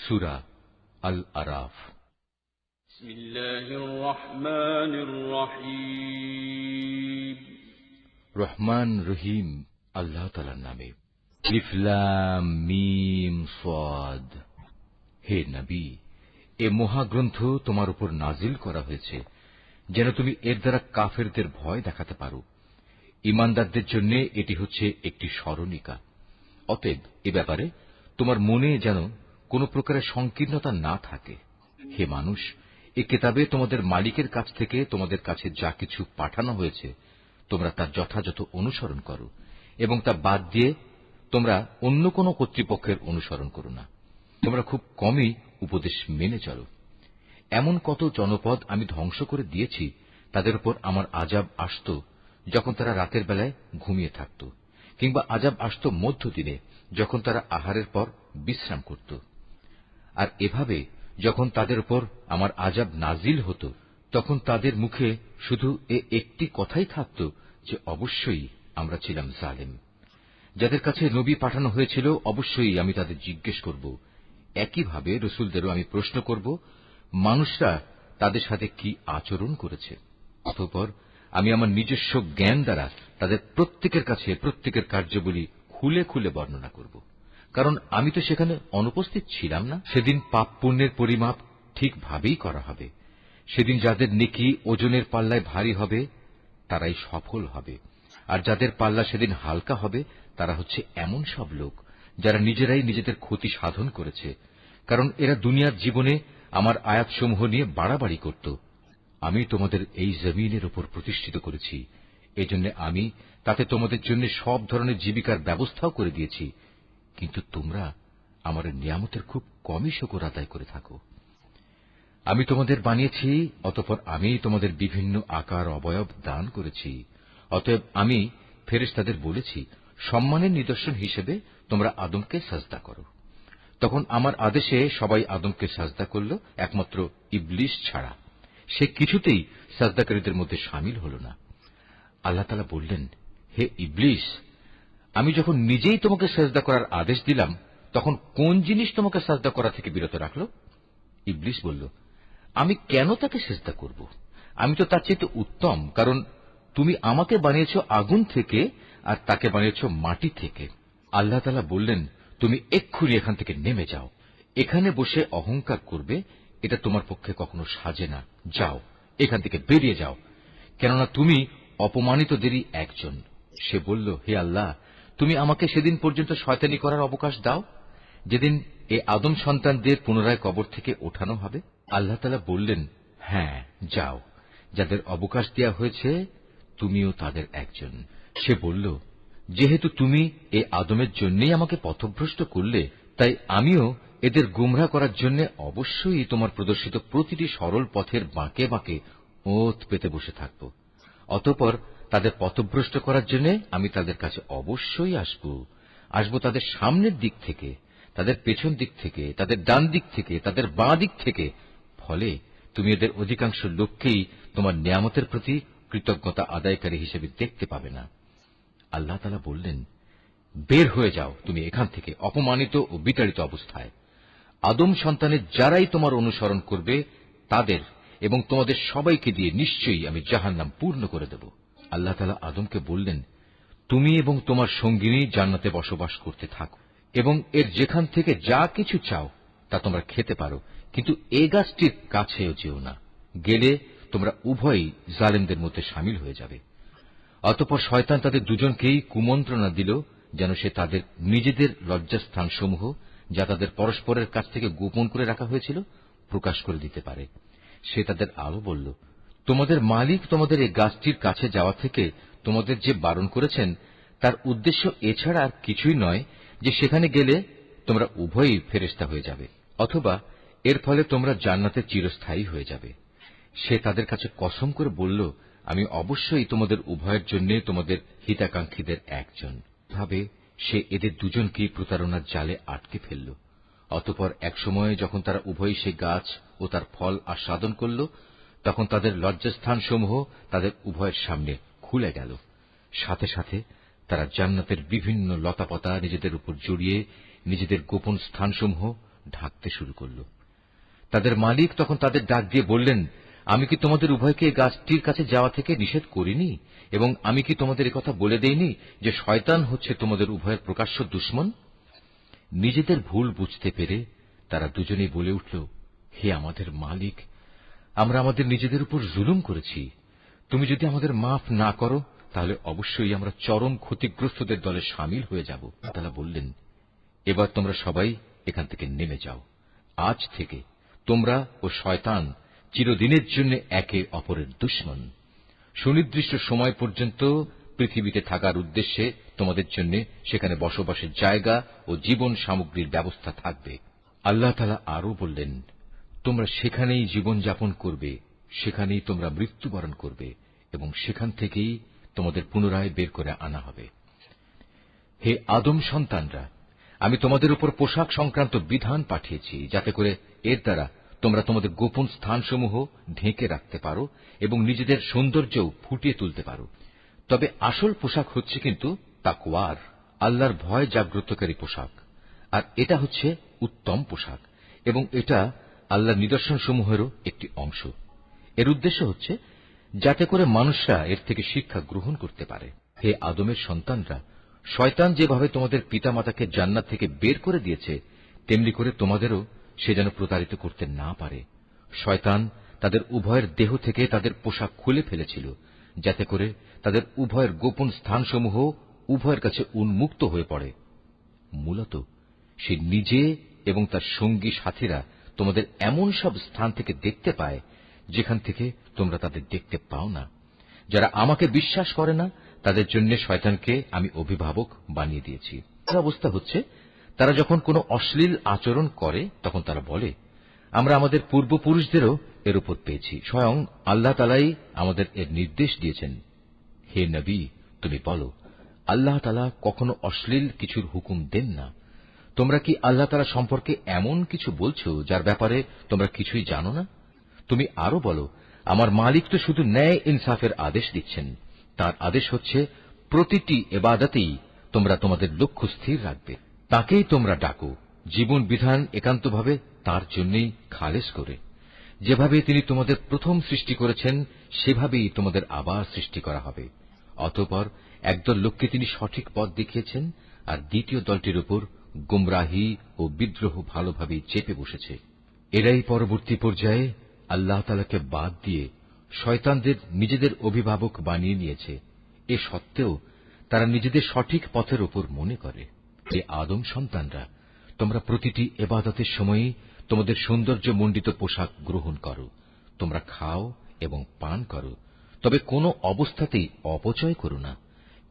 সূরা আল আরাফ। বিসমিল্লাহির রহমানির রহিম। রহমান রহিম আল্লাহ তাআলার নামে। আলিফ লাম মিম সাদ। হে নবী, এ মহাগ্রন্থ তোমার উপর নাজিল করা হয়েছে যেন তুমি এর দ্বারা কাফেরদের ভয় দেখাতে পারো। ঈমানদারদের জন্য এটি হচ্ছে একটি স্মরণিকা। অতএব এ ব্যাপারে তোমার মনে যেন কোন প্রকারের সংকীর্ণতা না থাকে। হে মানুষ, এ কিতাবে তোমাদের মালিকের কাছ থেকে তোমাদের কাছে যা কিছু পাঠানো হয়েছে তোমরা তার যথাযথ অনুসরণ করো এবং তা বাদ দিয়ে তোমরা অন্য কোন কর্তৃপক্ষের অনুসরণ করো না। তোমরা খুব কমই উপদেশ মেনে চলো। এমন কত জনপদ আমি ধ্বংস করে দিয়েছি, তাদের উপর আমার আযাব আসত যখন তারা রাতের বেলায় ঘুমিয়ে থাকত, কিংবা আযাব আসত মধ্যদিনে যখন তারা আহারের পর বিশ্রাম করত। আর এভাবে যখন তাদের উপর আমার আযাব নাজিল হতো তখন তাদের মুখে শুধু একটি কথাই থাকত যে অবশ্যই আমরা ছিলাম জালেম। যাদের কাছে নবী পাঠানো হয়েছিল অবশ্যই আমি তাদের জিজ্ঞেস করব। একইভাবে রসুলদেরও আমি প্রশ্ন করব মানুষরা তাদের সাথে কি আচরণ করেছে। অতঃপর আমি আমার নিজস্ব জ্ঞান দ্বারা তাদের প্রত্যেকের কাছে প্রত্যেকের কার্যাবলী খুলে খুলে বর্ণনা করব, কারণ আমি তো সেখানে অনুপস্থিত ছিলাম না। সেদিন পাপ পুণ্যের পরিমাপ ঠিকভাবেই করা হবে। সেদিন যাদের নেকি ওজনের পাল্লায় ভারী হবে তারাই সফল হবে, আর যাদের পাল্লা সেদিন হালকা হবে তারা হচ্ছে এমন সব লোক যারা নিজেরাই নিজেদের ক্ষতি সাধন করেছে, কারণ এরা দুনিয়ার জীবনে আমার আয়াতসমূহ নিয়ে বাড়াবাড়ি করত। আমি তোমাদের এই জমিনের উপর প্রতিষ্ঠিত করেছি, এজন্য আমি তাতে তোমাদের জন্য সব ধরনের জীবিকার ব্যবস্থাও করে দিয়েছি, কিন্তু তোমরা আমার নিয়ামতের খুব কমই শুকর আদায় করে থাকো। আমি তোমাদের বানিয়েছি, অতঃপর আমি তোমাদের বিভিন্ন আকার অবয়ব দান করেছি। অতএব আমি ফেরেশতাদের বলেছি সম্মানের নিদর্শন হিসেবে তোমরা আদমকে সাজদা করো। তখন আমার আদেশে সবাই আদমকে সাজদা করল, একমাত্র ইবলিস ছাড়া। সে কিছুতেই সাজদাকারীদের মধ্যে শামিল হল না। আল্লাহ তাআলা বললেন, হে ইবলিস, আমি যখন নিজেই তোমাকে সাজদা করার আদেশ দিলাম তখন কোন জিনিস তোমাকে সাজদা করা থেকে বিরত রাখল? ইবলিস বলল, আমি কেন তাকে সিজদা করব? আমি তো তার চেয়ে উত্তম, কারণ তুমি আমাকে বানিয়েছ আগুন থেকে আর তাকে বানিয়েছ মাটি থেকে। আল্লাহ তাআলা বললেন, তুমি এক্ষুনি এখান থেকে নেমে যাও। এখানে বসে অহংকার করবে এটা তোমার পক্ষে কখনো সাজে না। যাও, এখান থেকে বেরিয়ে যাও, কেননা তুমি অপমানিতদেরই একজন। সে বলল, হে আল্লাহ, তুমি আমাকে সেদিন পর্যন্ত শয়তানি করার অবকাশ দাও যেদিন এ আদম সন্তানদের পুনরায় কবর থেকে ওঠানো হবে। আল্লাহ তাআলা বললেন, হ্যাঁ, যাও, যাদের অবকাশ দেওয়া হয়েছে তুমিও তাদের একজন। সে বলল, যেহেতু তুমি এ আদমের জন্যই আমাকে পথভ্রষ্ট করলে, তাই আমিও এদের গুমরাহ করার জন্য অবশ্যই তোমার প্রদর্শিত প্রতিটি সরল পথের বাঁকে বাঁকে ওঁত পেতে বসে থাকব। অতঃপর তাদের পথভ্রষ্ট করার জন্য আমি তাদের কাছে অবশ্যই আসব তাদের সামনের দিক থেকে, তাদের পেছন দিক থেকে, তাদের ডান দিক থেকে, তাদের বাঁ দিক থেকে। ফলে তুমি এদের অধিকাংশ লোককেই তোমার নিয়ামতের প্রতি কৃতজ্ঞতা আদায়কারী হিসেবে দেখতে পাবে না। আল্লাহ তাআলা বললেন, বের হয়ে যাও তুমি এখান থেকে অপমানিত ও বিতাড়িত অবস্থায়। আদম সন্তানের যারাই তোমার অনুসরণ করবে তাদের এবং তোমাদের সবাইকে দিয়ে নিশ্চয়ই আমি জাহান্নাম পূর্ণ করে দেব। আল্লাহ তাআলা আদমকে বললেন, তুমি এবং তোমার সঙ্গিনী জান্নাতে বসবাস করতে থাকো এবং এর যেখান থেকে যা কিছু চাও তা তোমরা খেতে পারো, কিন্তু এ গাছটির কাছেও যেও না, গেলে তোমরা উভয়ই জালেমদের মধ্যে শামিল হয়ে যাবে। অতঃপর শয়তান তাদের দুজনকেই কুমন্ত্রণা দিল যেন সে তাদের নিজেদের লজ্জাস্থানসমূহ, যা তাদের পরস্পরের কাছ থেকে গোপন করে রাখা হয়েছিল, প্রকাশ করে দিতে পারে। সে তাদের আরো বলল, তোমাদের মালিক তোমাদের এই গাছটির কাছে যাওয়া থেকে তোমাদের যে বারণ করেছেন তার উদ্দেশ্য এছাড়া আর কিছুই নয় যে সেখানে গেলে তোমরা উভয়ই ফেরেশতা হয়ে যাবে, অথবা এর ফলে তোমরা জান্নাতে চিরস্থায়ী হয়ে যাবে। সে তাদের কাছে কসম করে বলল, আমি অবশ্যই তোমাদের উভয়ের জন্য তোমাদের হিতাকাঙ্ক্ষীদের একজন। ভাবে সে এদের দুজনকেই প্রতারণার জালে আটকে ফেলল। অতঃপর একসময় যখন তারা উভয়ই সে গাছ ও তার ফল আস্বাদন করল, তখন তাদের লজ্জাস্থানসমূহ তাদের উভয়ের সামনে খুলে গেল। সাথে সাথে তারা জান্নাতের বিভিন্ন লতাপাতা নিজেদের উপর জড়িয়ে নিজেদের গোপন স্থানসমূহ ঢাকতে শুরু করল। তাদের মালিক তখন তাদের ডাক দিয়ে বললেন, আমি কি তোমাদের উভয়কে এই গাছটির কাছে যাওয়া থেকে নিষেধ করিনি, এবং আমি কি তোমাদের একথা বলে দেইনি যে শয়তান হচ্ছে তোমাদের উভয়ের প্রকাশ্য দুশমন? নিজেদের ভুল বুঝতে পেরে তারা দুজনেই বলে উঠল, হে আমাদের মালিক, আমরা আমাদের নিজেদের উপর জুলুম করেছি। তুমি যদি আমাদের মাফ না করো তাহলে অবশ্যই আমরা চরম ক্ষতিগ্রস্তদের দলে সামিল হয়ে যাব। তারা বললেন, এবার তোমরা সবাই এখান থেকে নেমে যাও। আজ থেকে তোমরা ও শয়তান চিরদিনের জন্য একে অপরের দুশমন। সুনির্দিষ্ট সময় পর্যন্ত পৃথিবীতে থাকার উদ্দেশ্যে তোমাদের জন্য সেখানে বসবাসের জায়গা ও জীবন সামগ্রীর ব্যবস্থা থাকবে। আল্লাহ তাআলা আরও বললেন, তোমরা সেখানেই জীবনযাপন করবে, সেখানেই তোমরা মৃত্যুবরণ করবে, এবং সেখান থেকেই তোমাদের পুনরায় বের করে আনা হবে। হে আদম সন্তানরা, আমি তোমাদের উপর পোশাক সংক্রান্ত বিধান পাঠিয়েছি, যাতে করে এর দ্বারা তোমরা তোমাদের গোপন স্থানসমূহ ঢেকে রাখতে পারো এবং নিজেদের সৌন্দর্যও ফুটিয়ে তুলতে পারো। তবে আসল পোশাক হচ্ছে কিন্তু তাকওয়ার, আল্লাহর ভয় জাগ্রতকারী পোশাক। আর এটা হচ্ছে উত্তম পোশাক, এবং এটা আল্লাহর নিদর্শনসমূহেরও একটি অংশ। এর উদ্দেশ্য হচ্ছে যাতে করে মানুষরা এর থেকে শিক্ষা গ্রহণ করতে পারে। হে আদমের সন্তানরা, শয়তান যেভাবে তোমাদের পিতামাতাকে জান্নাত থেকে বের করে দিয়েছে, তেমনি করে তোমাদেরও সে যেন প্রতারিত করতে না পারে। শয়তান তাদের উভয়ের দেহ থেকে তাদের পোশাক খুলে ফেলেছিল, যাতে করে তাদের উভয়ের গোপন স্থানসমূহ উভয়ের কাছে উন্মুক্ত হয়ে পড়ে। মূলত সে নিজে এবং তার সঙ্গী সাথীরা তোমাদের এমন সব স্থান থেকে দেখতে পায় যেখান থেকে তোমরা তাদের দেখতে পাও না। যারা আমাকে বিশ্বাস করে না তাদের জন্য শয়তানকে আমি অভিভাবক বানিয়ে দিয়েছি। এর অবস্থা হচ্ছে, তারা যখন কোনো অশ্লীল আচরণ করে তখন তারা বলে, আমরা আমাদের পূর্বপুরুষদেরও এর উপর পেয়েছি, স্বয়ং আল্লাহ তাআলাই আমাদের এর নির্দেশ দিয়েছেন। হে নবী, তুমি বলো, আল্লাহ তাআলা কখনো অশ্লীল কিছুর হুকুম দেন না। তোমরা কি আল্লাহ তাআলা সম্পর্কে এমন কিছু বলছো যার ব্যাপারে তোমরা কিছুই জানো না? তুমি আরো বলো, আমার মালিক তো শুধু ন্যায় ইনসাফের আদেশ দিচ্ছেন। তার আদেশ হচ্ছে প্রতিটি ইবাদতেই তোমরা তোমাদের লক্ষ্য স্থির রাখবে, তাকেই তোমরা ডাকো, জীবন বিধান একান্তভাবে তার জন্যই খালেস করে। যেভাবে তিনি তোমাদের প্রথম সৃষ্টি করেছেন সেভাবেই তোমাদের আবার সৃষ্টি করা হবে। অতঃপর একদল লোককে তিনি সঠিক পথ দেখিয়েছেন, আর দ্বিতীয় দলটির উপর গুমরাহি ও বিদ্রোহ ভালোভাবেই চেপে বসেছে। এরাই পরবর্তী পর্যায়ে আল্লাহ তাআলাকে বাদ দিয়ে শয়তানদের নিজেদের অভিভাবক বানিয়ে নিয়েছে। এ সত্ত্বেও তারা নিজেদের সঠিক পথের উপর মনে করে। হে আদম সন্তানরা, তোমরা প্রতিটি ইবাদতের সময়ই তোমাদের সৌন্দর্যমণ্ডিত পোশাক গ্রহণ করো, তোমরা খাও এবং পান করো, তবে কোনো অবস্থাতেই অপচয় করো না,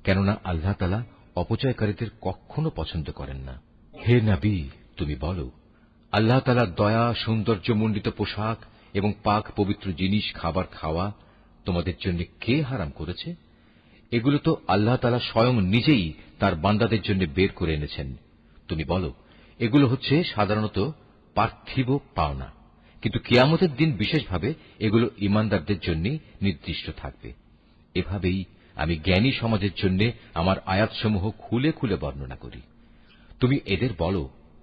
কেননা আল্লাহ তাআলা অপচয়কারীদের কখনো পছন্দ করেন না। হে নবী, তুমি বলো, আল্লাহ তাআলার দয়া, সৌন্দর্যমণ্ডিত পোশাক এবং পাক পবিত্র জিনিস খাবার খাওয়া তোমাদের জন্য কে হারাম করেছে? এগুলো তো আল্লাহ তাআলা স্বয়ং নিজেই তার বান্দাদের জন্য বের করে এনেছেন। তুমি বলো, এগুলো হচ্ছে সাধারণত পার্থিব পাওনা, কিন্তু কিয়ামতের দিন বিশেষভাবে এগুলো ঈমানদারদের জন্য নির্দিষ্ট থাকবে। এভাবেই আমি জ্ঞানী সমাজের জন্য আমার আয়াতসমূহ খুলে খুলে বর্ণনা করি। তুমি এদের বলো,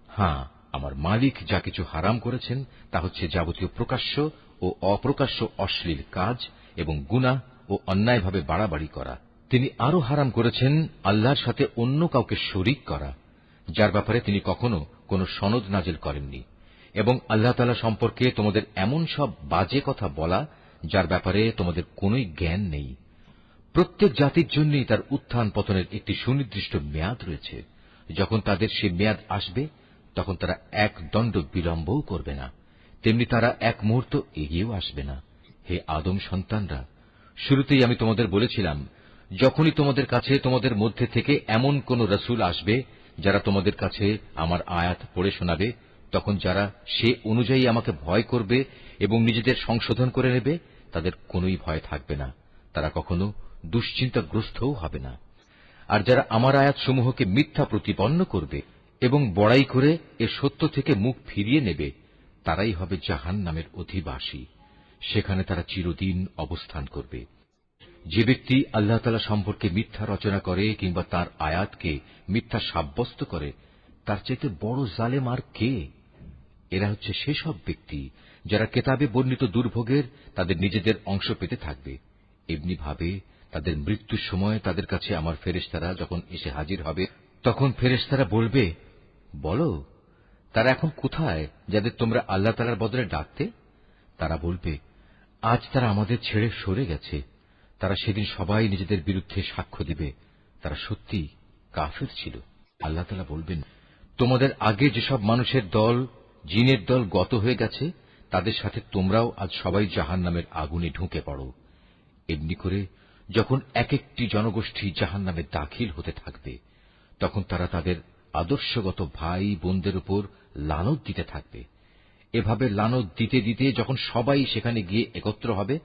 হ্যাঁ, আমার মালিক যা কিছু হারাম করেছেন তা হচ্ছে যাবতীয় প্রকাশ্য ও অপ্রকাশ্য অশ্লীল কাজ এবং গুনাহ ও অন্যায়ভাবে বাড়াবাড়ি করা। তিনি আরো হারাম করেছেন আল্লাহর সাথে অন্য কাউকে শরীক করা, যার ব্যাপারে তিনি কখনো কোনো সনদ নাজিল করেননি, এবং আল্লাহ তাআলা সম্পর্কে তোমাদের এমন সব বাজে কথা বলা যার ব্যাপারে তোমাদের কোনোই জ্ঞান নেই। প্রত্যেক জাতির জন্যই তার উত্থান পতনের একটি সুনির্দিষ্ট মেয়াদ রয়েছে। যখন তাদের সে মেয়াদ আসবে তখন তারা এক দণ্ড বিলম্বও করবে না, তেমনি তারা এক মুহূর্ত এগিয়েও আসবে না। হে আদম সন্তানরা, শুরুতেই আমি তোমাদের বলেছিলাম, যখনই তোমাদের কাছে তোমাদের মধ্যে থেকে এমন কোন রসুল আসবে যারা তোমাদের কাছে আমার আয়াত পড়ে শোনাবে, তখন যারা সে অনুযায়ী আমাকে ভয় করবে এবং নিজেদের সংশোধন করে নেবে তাদের কোনোই ভয় থাকবে না, তারা কখনো দুশ্চিন্তাগ্রস্তও হবে না। আর যারা আমার আয়াতসমূহকে মিথ্যা প্রতিপন্ন করবে এবং বড়াই করে এ সত্য থেকে মুখ ফিরিয়ে নেবে, তারাই হবে জাহান্নামের অধিবাসী। সেখানে তারা চিরদিন অবস্থান করবে। যে ব্যক্তি আল্লাহ তাআলা সম্পর্কে মিথ্যা রচনা করে কিংবা তার আয়াতকে মিথ্যা সাব্যস্ত করে, তার চাইতে বড় জালেম আর কে? এরা হচ্ছে সেসব ব্যক্তি যারা কেতাবে বর্ণিত দুর্ভোগের তাদের নিজেদের অংশ পেতে থাকবে। এমনি ভাবে তাদের মৃত্যুর সময় তাদের কাছে আমার ফেরেশতারা যখন এসে হাজির হবে, তখন ফেরেশতারা বলবে, বলো, তারা এখন কোথায় যাদের তোমরা আল্লাহ তাআলার বদলে ডাকতে? তারা বলবে, আজ তারা আমাদের ছেড়ে সরে গেছে। তারা সেদিন সবাই নিজেদের বিরুদ্ধে সাক্ষ্য দিবে, তারা সত্যি কাফের ছিল। আল্লাহ তাআলা বলবেন, তোমাদের আগে যেসব মানুষের দল, জিনের দল গত হয়ে গেছে, তাদের সাথে তোমরাও আজ সবাই জাহান্নামের আগুনে ঢুকে পড়ো। এমনি করে যখন এক একটি জনগোষ্ঠী জাহান্নামে দাখিল হতে থাকবে, তখন তারা তাদের আদর্শগত ভাই বোনদের উপর লানত দিতে থাকবে। এভাবে লানত দিতে দিতে যখন সবাই সেখানে গিয়ে একত্র হবে,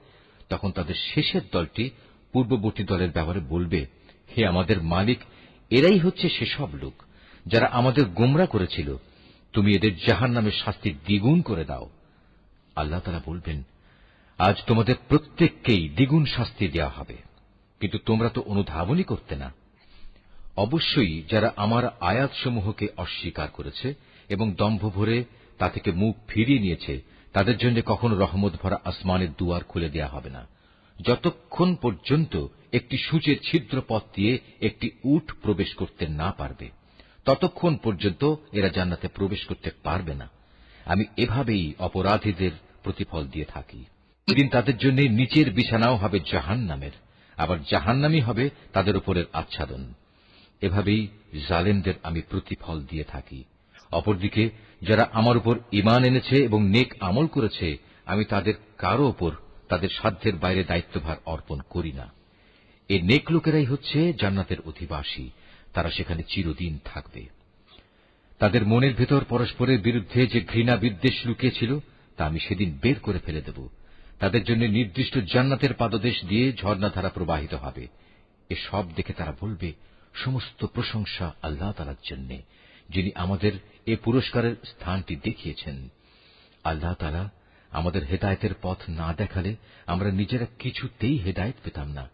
তখন তাদের শেষের দলটি পূর্ববর্তী দলের ব্যাপারে বলবে, হে আমাদের মালিক, এরাই হচ্ছে সেসব লোক যারা আমাদের গোমরা করেছিল। তুমি এদের জাহান্নামের শাস্তি দ্বিগুণ করে দাও। আল্লাহ তাআলা বলবেন, আজ তোমাদের প্রত্যেককেই দ্বিগুণ শাস্তি দেওয়া হবে, কিন্তু তোমরা তো অনুধাবনই করতে না। অবশ্যই যারা আমার আয়াতসমূহকে অস্বীকার করেছে এবং দম্ভ ভরে তা থেকে মুখ ফিরিয়ে নিয়েছে, তাদের জন্য কখনো রহমত ভরা আসমানের দুয়ার খুলে দেয়া হবে না, যতক্ষণ পর্যন্ত একটি সূচের ছিদ্র পথ দিয়ে একটি উট প্রবেশ করতে না পারবে, ততক্ষণ পর্যন্ত এরা জান্নাতে প্রবেশ করতে পারবে না। আমি এভাবেই অপরাধীদের প্রতিফল দিয়ে থাকি। সেদিন তাদের জন্য নিচের বিছানাও হবে জাহান্নামের, আবার জাহান্নামই হবে তাদের উপরের আচ্ছাদন। এভাবেই জালেমদের আমি প্রতিফল দিয়ে থাকি। অপরদিকে যারা আমার উপর ঈমান এনেছে এবং নেক আমল করেছে, আমি তাদের কারো ওপর তাদের সাধ্যের বাইরে দায়িত্বভার অর্পণ করি না। এই নেক লোকেরাই হচ্ছে জান্নাতের অধিবাসী, তারা সেখানে চিরদিন থাকবে। তাদের মনের ভেতর পরস্পরের বিরুদ্ধে যে ঘৃণা বিদ্বেষ লুকিয়েছিল, তা আমি সেদিন বের করে ফেলে দেব। তাদের জন্য নির্দিষ্ট জান্নাতের পাদদেশ দিয়ে ঝর্ণাধারা প্রবাহিত হবে। এসব দেখে তারা বলবে, সমস্ত প্রশংসা আল্লাহ তাআলার জন্য, যিনি আমাদের এ পুরস্কারের স্থানটি দেখিয়েছেন। আল্লাহ তাআলা আমাদের হেদায়েতের পথ না দেখালে আমরা নিজেরা কিছুতেই হেদায়েত পেতাম না।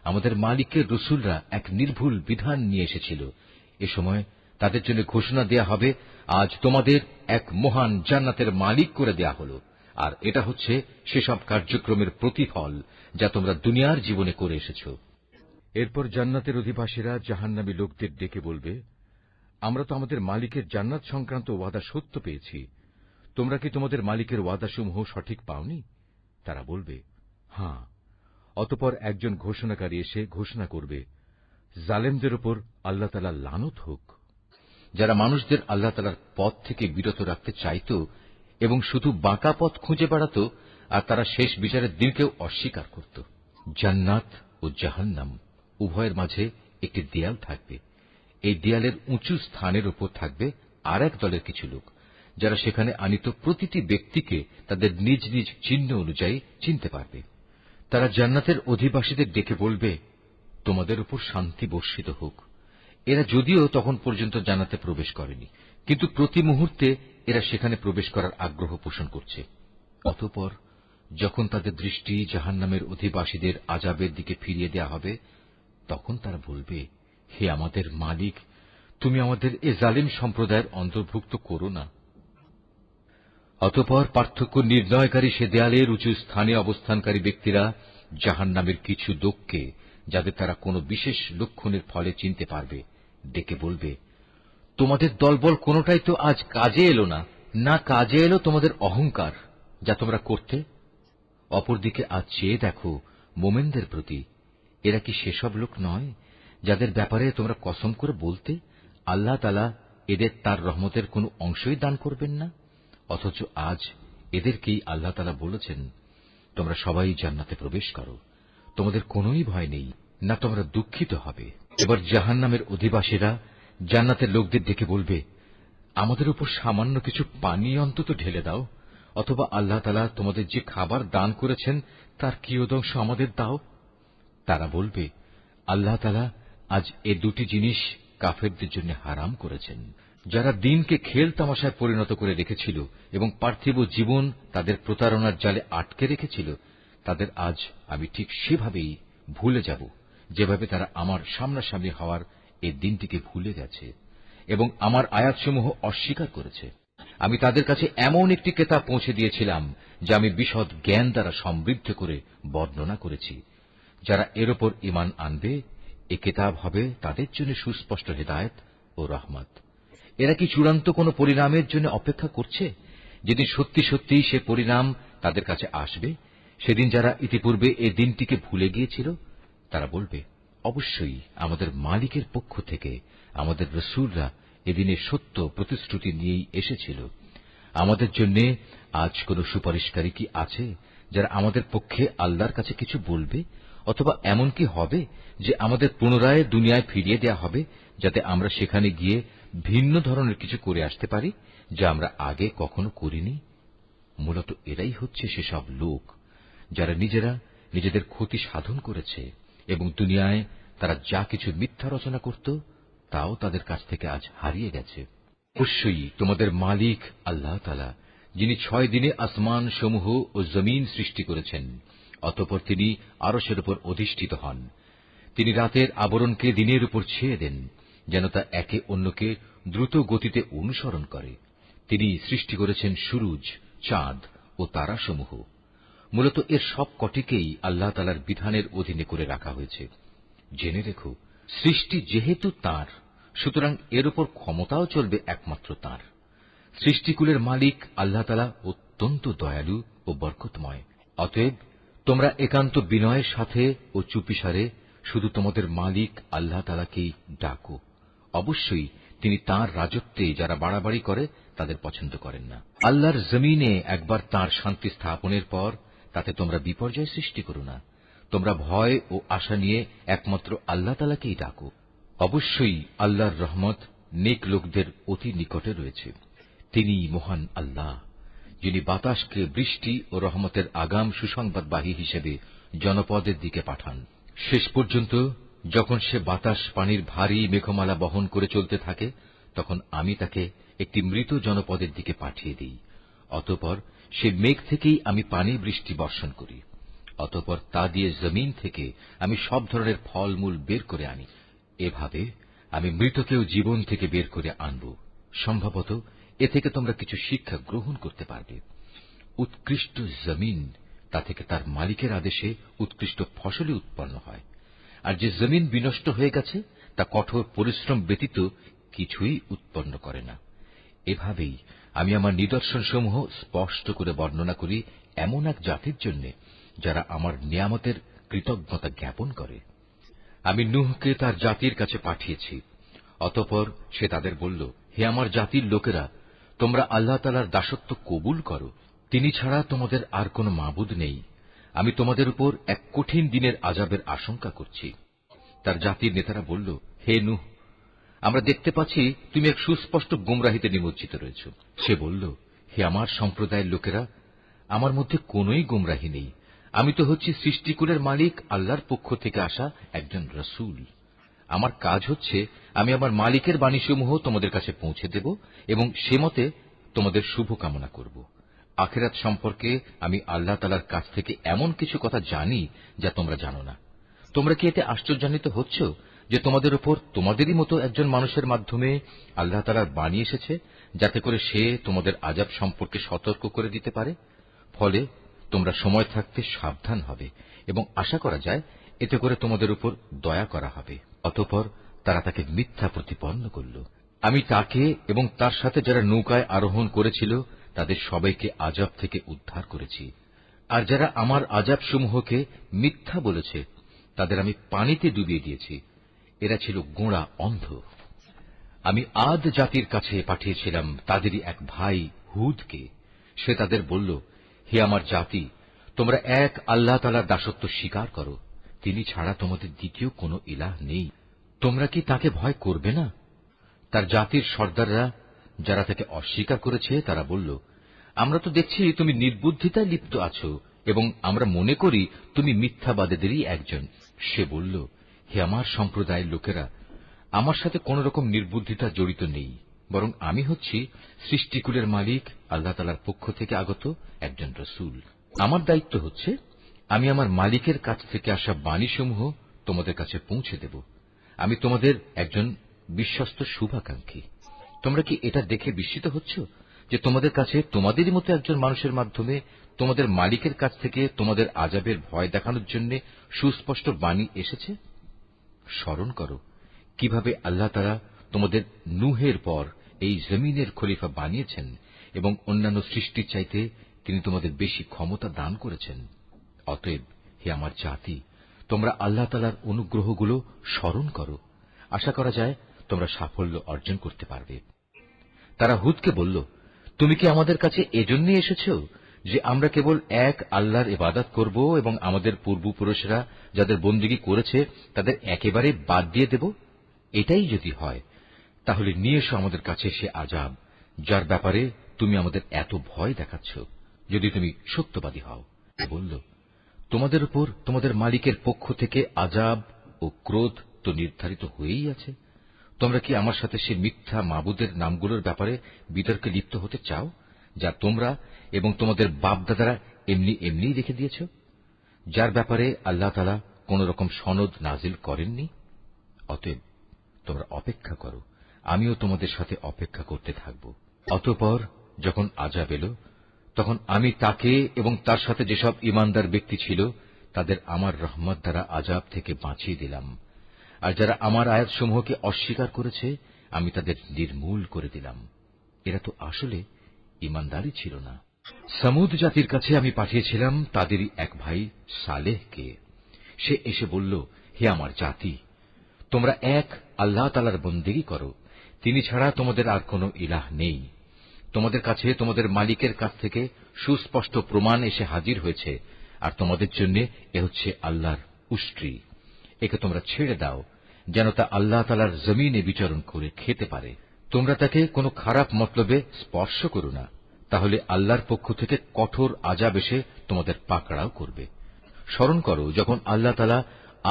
আমাদের মালিকের রসুলরা এক নির্ভুল বিধান নিয়ে এসেছিল। এ সময় তাদের জন্য ঘোষণা দেয়া হবে, আজ তোমাদের এক মহান জান্নাতের মালিক করে দেয়া হল, আর এটা হচ্ছে সেসব কার্যক্রমের প্রতিফল যা তোমরা দুনিয়ার জীবনে করে এসেছ। এরপর জান্নাতের অধিবাসীরা জাহান্নামী লোকদের ডেকে বলবে, আমরা তো আমাদের মালিকের জান্নাত সংক্রান্ত ওয়াদা সত্য পেয়েছি। তোমরা কি তোমাদের মালিকের ওয়াদাসমূহ সঠিক পাওনি? তারা বলবে, হ্যাঁ। অতঃপর একজন ঘোষণাকারী এসে ঘোষণা করবে, জালেমদের উপর আল্লাহ তাআলার লানত হোক। যারা মানুষদের আল্লাহ তাআলার পথ থেকে বিরত রাখতে চাইত এবং শুধু বাঁকা পথ খুঁজে বেড়াত, আর তারা শেষ বিচারের দিনকেও অস্বীকার করত। জান্নাত ও জাহান্নাম উভয়ের মাঝে একটি দেয়াল থাকবে। এই দেয়ালের উঁচু স্থানের উপর থাকবে আর এক দলের কিছু লোক, যারা সেখানে আনিত প্রতিটি ব্যক্তিকে তাদের নিজ নিজ চিহ্ন অনুযায়ী চিনতে পারবে। তারা জান্নাতের অধিবাসীদের ডেকে বলবে, তোমাদের উপর শান্তি বর্ষিত হোক। এরা যদিও তখন পর্যন্ত জান্নাতে প্রবেশ করেনি, কিন্তু প্রতি মুহূর্তে এরা সেখানে প্রবেশ করার আগ্রহ পোষণ করছে। অতঃপর যখন তাদের দৃষ্টি জাহান্নামের অধিবাসীদের আযাবের দিকে ফিরিয়ে দেয়া হবে, তখন তারা বলবে, হে আমাদের মালিক, তুমি আমাদের এ জালিম সম্প্রদায়ের অন্তর্ভুক্ত করো না। অতঃপর পার্থক্য নির্ণয়কারী সে দেয়ালের উঁচু স্থানে অবস্থানকারী ব্যক্তিরা জাহান্নামের কিছু লোককে, যাদের তারা কোনো বিশেষ লক্ষণের ফলে চিনতে পারবে, ডেকে বলবে, তোমাদের দলবল কোনোটাই তো আজ কাজে এলো না, না কাজে এলো তোমাদের অহংকার যা তোমরা করতে। অপরদিকে আজ চেয়ে দেখো মোমেনদের প্রতি, এরা কি সেসব লোক নয় যাদের ব্যাপারে তোমরা কসম করে বলতে, আল্লাহ তাআলা এদের তার রহমতের কোনো অংশই দান করবেন না? অথচ আজ এদেরকেই আল্লাহ তাআলা বলেছেন, তোমরা সবাই জান্নাতে প্রবেশ করো, তোমাদের কোনোই ভয় নেই, না তোমরা দুঃখিত হবে। এবার জাহান্নামের অধিবাসীরা জান্নাতের লোকদের ডেকে বলবে, আমাদের উপর সামান্য কিছু পানি অন্তত ঢেলে দাও, অথবা আল্লাহ তাআলা তোমাদের যে খাবার দান করেছেন তার কিয়দংশ আমাদের দাও। তারা বলবে, আল্লাহ তাআলা আজ এ দুটি জিনিস কাফেরদের জন্য হারাম করেছেন। যারা দিনকে খেল তামাশায় পরিণত করে রেখেছিল এবং পার্থিব জীবন তাদের প্রতারণার জালে আটকে রেখেছিল, তাদের আজ আমি ঠিক সেভাবেই ভুলে যাব যেভাবে তারা আমার সামনাসামনি হওয়ার এই দিনটিকে ভুলে গেছে এবং আমার আয়াতসমূহ অস্বীকার করেছে। আমি তাদের কাছে এমন একটি কেতাব পৌঁছে দিয়েছিলাম যা আমি বিশদ জ্ঞান দ্বারা সমৃদ্ধ করে বর্ণনা করেছি। যারা এর ওপর ঈমান আনবে, এ কেতাব হবে তাদের জন্য সুস্পষ্ট হেদায়েত ও রহমত। এরা কি চূড়ান্ত কোন পরিণামের জন্য অপেক্ষা করছে, যেদিন সত্যি সত্যি সে পরিণাম তাদের কাছে আসবে? সেদিন যারা ইতিপূর্বে এই দিনটিকে ভুলে গিয়েছিল, তারা বলবে, অবশ্যই আমাদের মালিকের পক্ষ থেকে আমাদের রসুলরা এদিনের সত্য প্রতিশ্রুতি নিয়েই এসেছিল। আমাদের জন্য আজ কোন সুপারিশকারী কি আছে যারা আমাদের পক্ষে আল্লাহর কাছে কিছু বলবে? অথবা এমন কি হবে যে আমাদের পুনরায় দুনিয়ায় ফিরিয়ে দেয়া হবে, যাতে আমরা সেখানে গিয়ে ভিন্ন ধরনের কিছু করে আসতে পারি যা আমরা আগে কখনো করিনি? মূলত এরাই হচ্ছে সেসব লোক যারা নিজেরা নিজেদের ক্ষতি সাধন করেছে এবং দুনিয়ায় তারা যা কিছু মিথ্যা রচনা করত তাও তাদের কাছ থেকে আজ হারিয়ে গেছে। অবশ্যই তোমাদের মালিক আল্লাহ তাআলা, যিনি 6 দিনে আসমান সমূহ ও জমিন সৃষ্টি করেছেন, অতঃপর তিনি আরশের উপর অধিষ্ঠিত হন। তিনি রাতের আবরণকে দিনের উপর ছেয়ে দেন, যেন তা একে অন্যকে দ্রুত গতিতে অনুসরণ করে। তিনি সৃষ্টি করেছেন সূরজ, চাঁদ ও তারাসমূহ। মূলত এর সব কটিকেই আল্লাহ তাআলার বিধানের অধীনে করে রাখা হয়েছে। জেনে রেখো, সৃষ্টি যেহেতু তাঁর, সুতরাং এর উপর ক্ষমতাও চলবে একমাত্র তাঁর। সৃষ্টিকুলের মালিক আল্লাহ তাআলা অত্যন্ত দয়ালু ও বরকতময়। অতএব তোমরা একান্ত বিনয়ের সাথে ও চুপিসারে শুধু তোমাদের মালিক আল্লাহ তাআলাকেই ডাকো। অবশ্যই তিনি তাঁর রাজত্বে যারা বাড়াবাড়ি করে তাদের পছন্দ করেন না। আল্লাহর জমিনে একবার তাঁর শান্তি স্থাপনের পর তাতে তোমরা বিপর্যয় সৃষ্টি করো না। তোমরা ভয় ও আশা নিয়ে একমাত্র আল্লাহ তাআলাকেই ডাকো। অবশ্যই আল্লাহর রহমত নেক লোকদের অতি নিকটে রয়েছে। তিনি মহান আল্লাহ, যিনি বাতাসকে বৃষ্টি ও রহমতের আগাম সুসংবাদবাহী হিসেবে জনপদের দিকে পাঠান। শেষ পর্যন্ত যখন সে বাতাস পানির ভারী মেঘমালা বহন করে চলতে থাকে, তখন আমি তাকে একটি মৃত জনপদের দিকে পাঠিয়ে দিই। অতঃপর সে মেঘ থেকেই আমি পানি বৃষ্টি বর্ষণ করি। অতঃপর তা দিয়ে জমিন থেকে আমি সব ধরনের ফলমূল বের করে আনি। এভাবে আমি মৃতকেও জীবন থেকে বের করে আনব। সম্ভবত এ থেকে তোমরা কিছু শিক্ষা গ্রহণ করতে পারবে। উৎকৃষ্ট জমিন, তা থেকে তার মালিকের আদেশে উৎকৃষ্ট ফসলই উৎপন্ন হয়। আর যে জমিন বিনষ্ট হয়ে গেছে, তা কঠোর পরিশ্রম ব্যতীত কিছুই উৎপন্ন করে না। এভাবেই আমি আমার নিদর্শনসমূহ স্পষ্ট করে বর্ণনা করি এমন এক জাতির জন্য যারা আমার নিয়ামতের কৃতজ্ঞতা জ্ঞাপন করে। আমি নূহকে তার জাতির কাছে পাঠিয়েছি। অতঃপর সে তাদের বলল, হে আমার জাতির লোকেরা, তোমরা আল্লাহ তাআলার দাসত্ব কবুল করো। তিনি ছাড়া তোমাদের আর কোন মাবুদ নেই। আমি তোমাদের উপর এক কঠিন দিনের আযাবের আশঙ্কা করছি। তার জাতির নেতারা বলল, হে নূহ, আমরা দেখতে পাচ্ছি তুমি এক সুস্পষ্ট গুমরাহিতে নিমজ্জিত রয়েছ। সে বলল, হে আমার সম্প্রদায়ের লোকেরা, আমার মধ্যে কোনই গুমরাহি নেই। আমি তো হচ্ছি সৃষ্টিকুলের মালিক আল্লাহর পক্ষ থেকে আসা একজন রসুল। আমার কাজ হচ্ছে আমি আমার মালিকের বাণীসমূহ তোমাদের কাছে পৌঁছে দেব এবং সে মতে তোমাদের শুভ কামনা করব। আখিরাত সম্পর্কে আমি আল্লাহ তাআলার কাছ থেকে এমন কিছু কথা জানি যা তোমরা জানো না। তোমরা কি এতে আশ্চর্যান্বিত হচ্ছ যে তোমাদের উপর তোমাদেরই মতো একজন মানুষের মাধ্যমে আল্লাহ তাআলার বাণী এসেছে, যাতে করে সে তোমাদের আযাব সম্পর্কে সতর্ক করে দিতে পারে? ফলে তোমরা সময় থাকতে সাবধান হবে এবং আশা করা যায় এতে করে তোমাদের উপর দয়া করা হবে। অতঃপর তারা তাকে মিথ্যা প্রতিপন্ন করল। আমি তাকে এবং তার সাথে যারা নৌকায় আরোহণ করেছিল তাদের সবাইকে আযাব থেকে উদ্ধার করেছি। আর যারা আমার আযাবসমূহকে মিথ্যা বলেছে তাদের আমি পানিতে ডুবিয়ে দিয়েছি। এরা ছিল গোঁড়া অন্ধ। আমি আদ জাতির কাছে পাঠিয়েছিলাম তাদেরই এক ভাই হুদকে। সে তাদের বলল, হে আমার জাতি, তোমরা এক আল্লাহ তাআলার দাসত্ব স্বীকার করো। তিনি ছাড়া তোমাদের দ্বিতীয় কোনো ইলাহ নেই। তোমরা কি তাকে ভয় করবে না? তার জাতির সর্দাররা যারা তাকে অস্বীকার করেছে তারা বলল, আমরা তো দেখছি তুমি নির্বুদ্ধিতায় লিপ্ত আছো এবং আমরা মনে করি তুমি মিথ্যাবাদীদেরই একজন। সে বলল, হে আমার সম্প্রদায়ের লোকেরা, আমার সাথে কোন রকম নির্বুদ্ধিতা জড়িত নেই, বরং আমি হচ্ছি সৃষ্টিকুলের মালিক আল্লাহ তাআলার পক্ষ থেকে আগত একজন রসুল। আমার দায়িত্ব হচ্ছে আমি আমার মালিকের কাছ থেকে আসা বাণীসমূহ তোমাদের কাছে পৌঁছে দেব। আমি তোমাদের একজন বিশ্বস্ত শুভাকাঙ্ক্ষী। তোমরা কি এটা দেখে বিস্মিত হচ্ছ যে তোমাদের কাছে তোমাদেরই মতো একজন মানুষের মাধ্যমে তোমাদের মালিকের কাছ থেকে তোমাদের আযাবের ভয় দেখানোর জন্য সুস্পষ্ট বাণী এসেছে? স্মরণ করো কিভাবে আল্লাহ তাআলা তোমাদের নূহের পর এই জমিনের খলিফা বানিয়েছেন এবং অন্যান্য সৃষ্টির চাইতে তিনি তোমাদের বেশি ক্ষমতা দান করেছেন। অতএব হে আমার জাতি, তোমরা আল্লাহ তাআলার অনুগ্রহগুলো স্মরণ করো। আশা করা যায় তোমরা সাফল্য অর্জন করতে পারবে। তারা হুদকে বলল, তুমি কি আমাদের কাছে এজন্যই এসেছ যে আমরা কেবল এক আল্লাহর ইবাদত করব এবং আমাদের পূর্বপুরুষরা যাদের বন্দেগী করেছে তাদের একেবারে বাদ দিয়ে দেব? এটাই যদি হয় তাহলে নিয়ে এসো আমাদের কাছে সে আযাব যার ব্যাপারে তুমি আমাদের এত ভয় দেখাচ্ছ, যদি তুমি সত্যবাদী হও। বলল, তোমাদের উপর তোমাদের মালিকের পক্ষ থেকে আযাব ও ক্রোধ তো নির্ধারিত হয়েই আছে। তোমরা কি আমার সাথে সে মিথ্যা মাবুদের নামগুলোর ব্যাপারে বিতর্কে লিপ্ত হতে চাও, যা তোমরা এবং তোমাদের বাপদাদারা এমনি এমনিই রেখে দিয়েছ, যার ব্যাপারে আল্লাহ তাআলা কোন রকম সনদ নাজিল করেননি? অতএব তোমরা অপেক্ষা করো, আমিও তোমাদের সাথে অপেক্ষা করতে থাকব। অতঃপর যখন আযাব এল, তখন আমি তাকে এবং তার সাথে যেসব ঈমানদার ব্যক্তি ছিল তাদের আমার রহমত দ্বারা আযাব থেকে বাঁচিয়ে দিলাম, আর যারা আমার আয়াতসমূহকে অস্বীকার করেছে আমি তাদের নির্মূল করে দিলাম। এরা তো আসলে ঈমানদারই ছিল না। সমুদ জাতির কাছে আমি পাঠিয়েছিলাম তাদেরই এক ভাই সালেহকে। সে এসে বলল, হে আমার জাতি, তোমরা এক আল্লাহ তাআলার বন্দেগী করো, তিনি ছাড়া তোমাদের আর কোন ইলাহ নেই। তোমাদের কাছে তোমাদের মালিকের কাছ থেকে সুস্পষ্ট প্রমাণ এসে হাজির হয়েছে, আর তোমাদের জন্য এ হচ্ছে আল্লাহর উষ্ট্রি। একে তোমরা ছেড়ে দাও, যেন তা আল্লাহ তাআলার জমিনে বিচরণ করে খেতে পারে। তোমরা তাকে কোনো খারাপ মতলবে স্পর্শ করো না, তাহলে আল্লাহর পক্ষ থেকে কঠোর আযাব এসে তোমাদের পাকড়াও করবে। স্মরণ করো যখন আল্লাহ তাআলা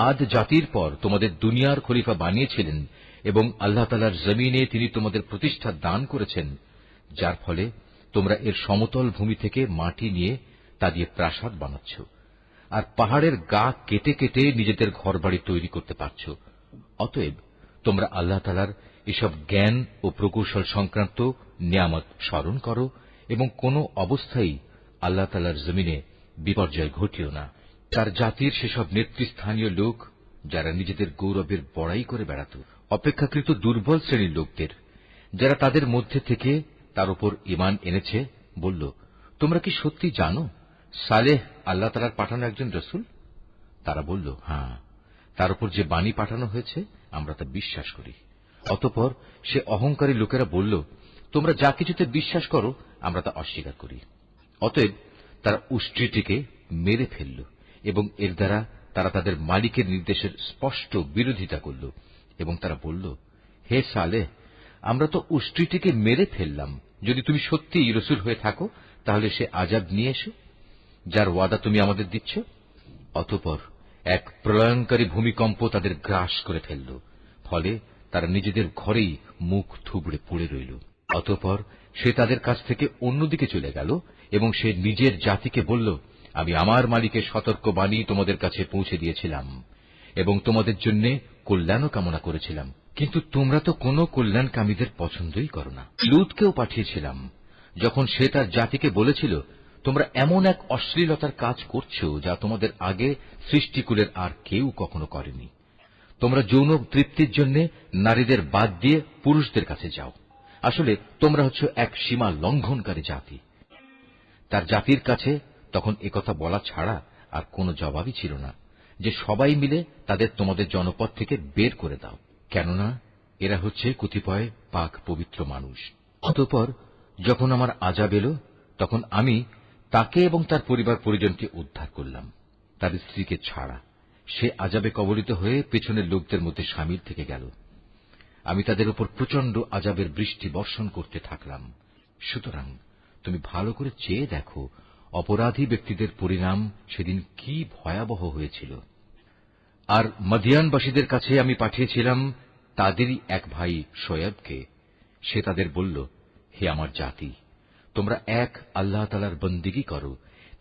আদ জাতির পর তোমাদের দুনিয়ার খলিফা বানিয়েছিলেন এবং আল্লাহ তাআলার জমিনে তিনি তোমাদের প্রতিষ্ঠা দান করেছেন, যার ফলে তোমরা এর সমতল ভূমি থেকে মাটি নিয়ে তা দিয়ে প্রাসাদ বানাচ্ছ, আর পাহাড়ের গা কেটে কেটে নিজেদের ঘরবাড়ি তৈরি করতে পারছ। অতএব তোমরা আল্লাহ তাআলার এসব জ্ঞান ও প্রকৌশল সংক্রান্ত নিয়ামত স্মরণ করো এবং কোন অবস্থায় আল্লাহ তাআলার জমিনে বিপর্যয় ঘটিও না। তার জাতির সেসব নেতৃস্থানীয় লোক যারা নিজেদের গৌরবের বড়াই করে বেড়াত, অপেক্ষাকৃত দুর্বল শ্রেণীর লোকদের যারা তাদের মধ্যে থেকে তার উপর ঈমান এনেছে, বলল, তোমরা কি সত্যি জানো সালেহ আল্লাহ তাআলার পাঠানো একজন রাসূল? তারা বলল, হ্যাঁ, তার উপর যে বাণী পাঠানো হয়েছে আমরা তা বিশ্বাস করি। অতঃপর সে অহংকারী লোকেরা বলল, তোমরা যা কিছুতে বিশ্বাস করো আমরা তা অস্বীকার করি। অতএব তারা উষ্ট্রিটিকে মেরে ফেলল এবং এর দ্বারা তারা তাদের মালিকের নির্দেশের স্পষ্ট বিরোধিতা করল এবং তারা বলল, হে সালেহ, আমরা তো উষ্ট্রিটিকে মেরে ফেললাম, যদি তুমি সত্যিই রাসূল হয়ে থাকো তাহলে সে আযাব নিয়ে এসো যার ওয়াদা তুমি আমাদের দিচ্ছ। অতঃপর এক প্রলয়ঙ্কারী ভূমিকম্প তাদের গ্রাস করে ফেলল, ফলে তারা নিজেদের ঘরেই মুখ থুবড়ে পড়ে রইল। অতঃপর সে তাদের কাছ থেকে অন্যদিকে চলে গেল এবং সে নিজের জাতিকে বলল, আমি আমার মালিকের সতর্কবাণী তোমাদের কাছে পৌঁছে দিয়েছিলাম এবং তোমাদের জন্য কল্যাণও কামনা করেছিলাম, কিন্তু তোমরা তো কোনো কল্যাণকামীদের পছন্দই করো না। লূতকেও পাঠিয়েছিলাম যখন সে তার জাতিকে বলেছিল, তোমরা এমন এক অশ্লীলতার কাজ করছো যা তোমাদের আগে সৃষ্টিকুলের আর কেউ কখনো করেনি। তোমরা যৌন তৃপ্তির জন্য নারীদের বাদ দিয়ে পুরুষদের কাছে যাও। আসলে তোমরা হচ্ছ এক সীমা লঙ্ঘনকারী জাতি। তার জাতির কাছে তখন একথা বলা ছাড়া আর কোনো জবাবই ছিল না যে সবাই মিলে তাদের তোমাদের জনপদ থেকে বের করে দাও, কেননা এরা হচ্ছে কতিপয় পাক পবিত্র মানুষ। অতঃপর যখন আমার আযাব এল, তখন আমি তাকে এবং তার পরিবার পরিজনকে উদ্ধার করলাম, তার স্ত্রীকে ছাড়া। সে আযাবে কবলিত হয়ে পেছনের লোকদের মধ্যে শামিল থেকে গেল। আমি তাদের উপর প্রচন্ড আযাবের বৃষ্টি বর্ষণ করতে থাকলাম। সুতরাং তুমি ভালো করে চেয়ে দেখো অপরাধী ব্যক্তিদের পরিণাম সেদিন কি ভয়াবহ হয়েছিল। আর মদিয়ানবাসীদের কাছে আমি পাঠিয়েছিলাম তাদেরই এক ভাই শোয়েবকে। সে তাদের বলল, হে আমার জাতি, তোমরা এক আল্লাহ তাআলার বন্দেগী করো,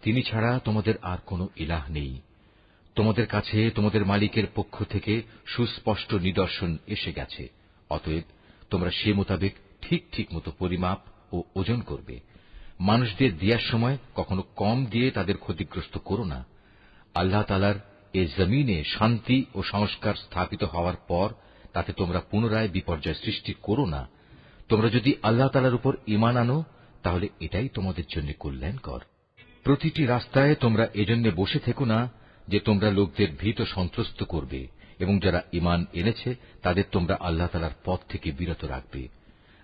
তিনি ছাড়া তোমাদের আর কোনো ইলাহ নেই। তোমাদের কাছে তোমাদের মালিকের পক্ষ থেকে সুস্পষ্ট নিদর্শন এসে গেছে, অতএব তোমরা সে মোতাবেক ঠিক ঠিক মতো পরিমাপ ও ওজন করবে। মানুষদের দেওয়ার সময় কখনো কম দিয়ে তাদের ক্ষতিগ্রস্ত করো না। আল্লাহ তাআলার এ জমিনে শান্তি ও সংস্কার স্থাপিত হওয়ার পর তাতে তোমরা পুনরায় বিপর্যয় সৃষ্টি করো না। তোমরা যদি আল্লাহ তাআলার উপর ঈমান আনো তাহলে এটাই তোমাদের জন্য কল্যাণকর। প্রতিটি রাস্তায় তোমরা এজন্য বসে থেকো না যে তোমরা লোকদের ভীত সন্ত্রস্ত করবে, এবং যারা ঈমান এনেছে তাদের তোমরা আল্লাহ তাআলার পথ থেকে বিরত রাখবে,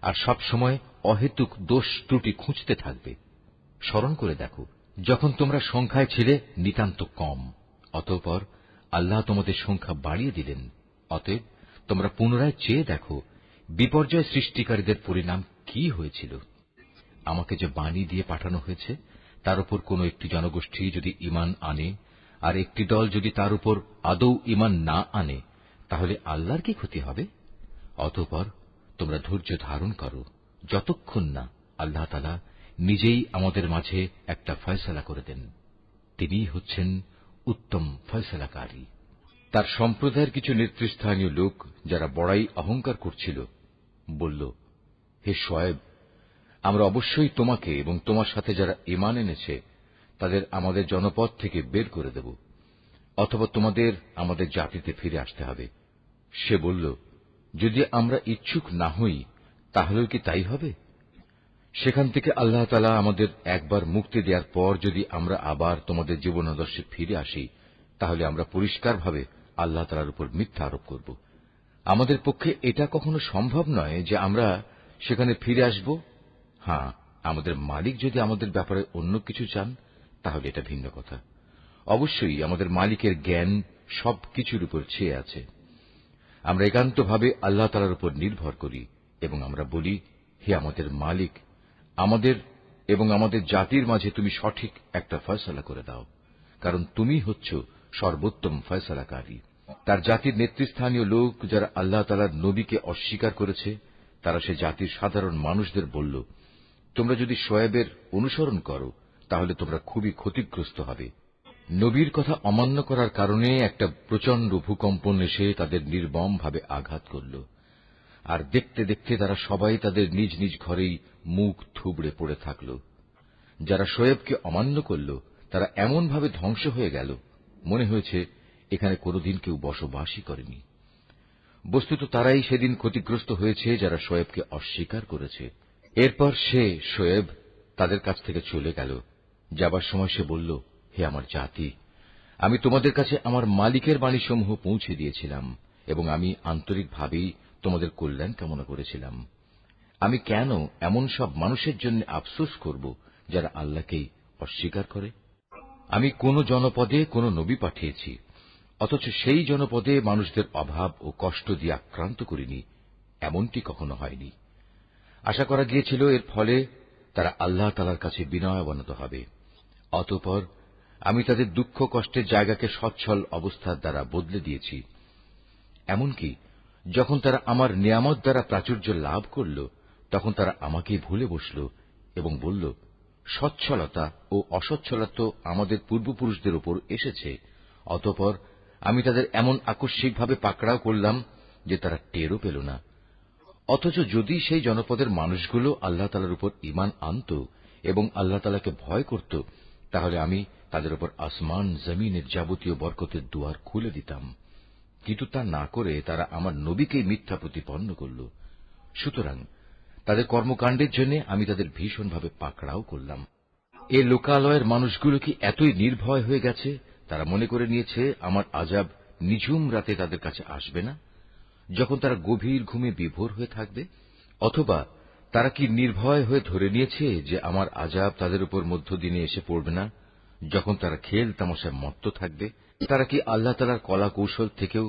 আর সব সময় অহেতুক দোষ ত্রুটি খুঁজতে থাকবে। স্মরণ করে দেখো, যখন তোমরা সংখ্যায় ছিলে নিতান্ত কম, অতঃপর আল্লাহ তোমাদের সংখ্যা বাড়িয়ে দিলেন। অতএব তোমরা পুনরায় চেয়ে দেখো বিপর্যয় সৃষ্টিকারীদের পরিণাম কি হয়েছিল। আমাকে যে বাণী দিয়ে পাঠানো হয়েছে তার উপর কোন একটি জনগোষ্ঠী যদি ঈমান আনে আর একটি দল যদি তার উপর আদৌ ঈমান না আনে, তাহলে আল্লাহর কি ক্ষতি হবে? অতঃপর তোমরা ধৈর্য ধারণ করো যতক্ষণ না আল্লাহ তাআলা নিজেই আমাদের মাঝে একটা ফয়সালা করে দেন। তিনিই হচ্ছেন উত্তম ফয়সালাকারী। তার সম্প্রদায়ের কিছু নেতৃস্থানীয় লোক যারা বড়াই অহংকার করছিল বলল, হে শুআয়ব, আমরা অবশ্যই তোমাকে এবং তোমার সাথে যারা ঈমান এনেছে তাদের আমাদের জনপদ থেকে বের করে দেব, অথবা তোমাদের আমাদের জাতিতে ফিরে আসতে হবে। সে বলল, যদি আমরা ইচ্ছুক না হই তাহলেও কি তাই হবে? সেখান থেকে আল্লাহ তাআলা আমাদের একবার মুক্তি দেওয়ার পর যদি আমরা আবার তোমাদের জীবনাদর্শে ফিরে আসি, তাহলে আমরা পরিষ্কারভাবে আল্লাহ তাআলার উপর মিথ্যা আরোপ করব। আমাদের পক্ষে এটা কখনো সম্ভব নয় যে আমরা সেখানে ফিরে আসব। হ্যাঁ, আমাদের মালিক যদি আমাদের ব্যাপারে অন্য কিছু চান তাহলে এটা ভিন্ন কথা। অবশ্যই আমাদের মালিকের জ্ঞান সবকিছুর উপর ছেয়ে আছে। আমরা একান্তভাবে আল্লাহ তাআলার উপর নির্ভর করি এবং আমরা বলি, হে আমাদের মালিক, আমাদের এবং আমাদের জাতির মাঝে তুমি সঠিক একটা ফয়সালা করে দাও, কারণ তুমি হচ্ছ সর্বোত্তম ফয়সালাকারী। তার জাতির নেতৃস্থানীয় লোক যারা আল্লাহ তাআলার নবীকে অস্বীকার করেছে, তারা সে জাতির সাধারণ মানুষদের বলল, তোমরা যদি শুআয়বের অনুসরণ করো তাহলে তোমরা খুবই ক্ষতিগ্রস্ত হবে। নবীর কথা অমান্য করার কারণে একটা প্রচন্ড ভূকম্পন এসে তাদের নির্মমভাবে আঘাত করল, আর দেখতে দেখতে তারা সবাই তাদের নিজ নিজ ঘরেই মুখ থুবড়ে পড়ে থাকল। যারা শুআয়বকে অমান্য করল তারা এমনভাবে ধ্বংস হয়ে গেল, মনে হয়েছে এখানে কোনদিন কেউ বসবাসই করেনি। বস্তুত তারাই সেদিন ক্ষতিগ্রস্ত হয়েছে যারা শুআয়বকে অস্বীকার করেছে। এরপর শুআয়ব তাদের কাছ থেকে চলে গেল। যাবার সময় সে বলল, হে আমার জাতি, আমি তোমাদের কাছে আমার মালিকের বাণীসমূহ পৌঁছে দিয়েছিলাম এবং আমি আন্তরিকভাবেই তোমাদের কল্যাণ কামনা করেছিলাম। আমি কেন এমন সব মানুষের জন্য আফসোস করব যারা আল্লাহকেই অস্বীকার করে? আমি কোন জনপদে কোন নবী পাঠিয়েছি, অথচ সেই জনপদে মানুষদের অভাব ও কষ্ট দিয়ে আক্রান্ত করিনি, এমনটি কখনো হয়নি। আশা করা গিয়েছিল এর ফলে তারা আল্লাহ তাআলার কাছে বিনয়াবনত হবে। অতঃপর আমি তাদের দুঃখ কষ্টের জায়গাকে সচ্ছল অবস্থার দ্বারা বদলে দিয়েছি। এমনকি যখন তারা আমার নিয়ামত দ্বারা প্রাচুর্য লাভ করল, তখন তারা আমাকে ভুলে বসল এবং বলল, সচ্ছলতা ও অসচ্ছলতা তো আমাদের পূর্বপুরুষদের উপর এসেছে। অতঃপর আমি তাদের এমন আকস্মিকভাবে পাকড়াও করলাম যে তারা টেরও পেল না। অথচ যদি সেই জনপদের মানুষগুলো আল্লাহ তাআলার উপর ঈমান আনত এবং আল্লাহ তাআলাকে ভয় করত, তাহলে আমি তাদের উপর আসমান জমিনের যাবতীয় বরকতের দুয়ার খুলে দিতাম। কিন্তু তা না করে তারা আমার নবীকেই মিথ্যা প্রতিপন্ন করল। সুতরাং তাদের কর্মকাণ্ডের জন্য আমি তাদের ভীষণভাবে পাকড়াও করলাম। এ লোকালয়ের মানুষগুলো কি এতই নির্ভয় হয়ে গেছে, তারা মনে করে নিয়েছে আমার আযাব নিঝুম রাতে তাদের কাছে আসবে না, যখন তারা গভীর ঘুমে বিভোর হয়ে থাকবে? অথবা তারা কি নির্ভয় হয়ে ধরে নিয়েছে যে আমার আযাব তাদের উপর মধ্যদিনে এসে পড়বে না, যখন তারা খেল তামাশায় মত্ত থাকবে? তারা কি আল্লাহ তাআলার কলা কৌশল থেকেও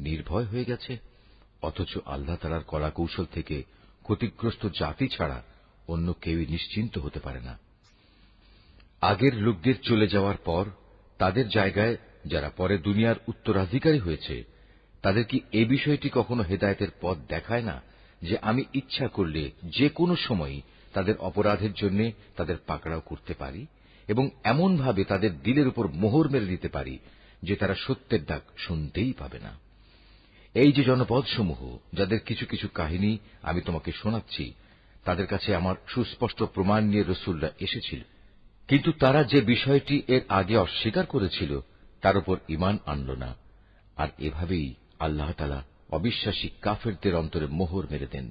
নির্ভয় হয়ে গেছে? অথচ আল্লাহ তাআলার কলা কৌশল থেকে ক্ষতিগ্রস্ত জাতি ছাড়া অন্য কেউই নিশ্চিন্ত হতে পারে না। আগের লোকদের চলে যাওয়ার পর তাদের জায়গায় যারা পরে দুনিয়ার উত্তরাধিকারী হয়েছে, তাদের কি এ বিষয়টি কখনো হেদায়েতের পথ দেখায় না যে আমি ইচ্ছা করলে যে কোনো সময়ই তাদের অপরাধের জন্য তাদের পাকড়াও করতে পারি এবং এমনভাবে তাদের দিলের উপর মোহর মেরে দিতে পারি যে তারা সত্যের ডাক শুনতেই পাবে না। এই যে জনপদসমূহ, যাদের কিছু কিছু কাহিনী আমি তোমাকে শোনাচ্ছি, তাদের কাছে আমার সুস্পষ্ট প্রমাণ নিয়ে রসুলরা এসেছিল, কিন্তু তারা যে বিষয়টি এর আগে অস্বীকার করেছিল তার উপর ঈমান আনল না। আর এভাবেই আল্লাহ তাআলা অবিশ্বাসী কাফেরদের অন্তরে মোহর মেরে দেন।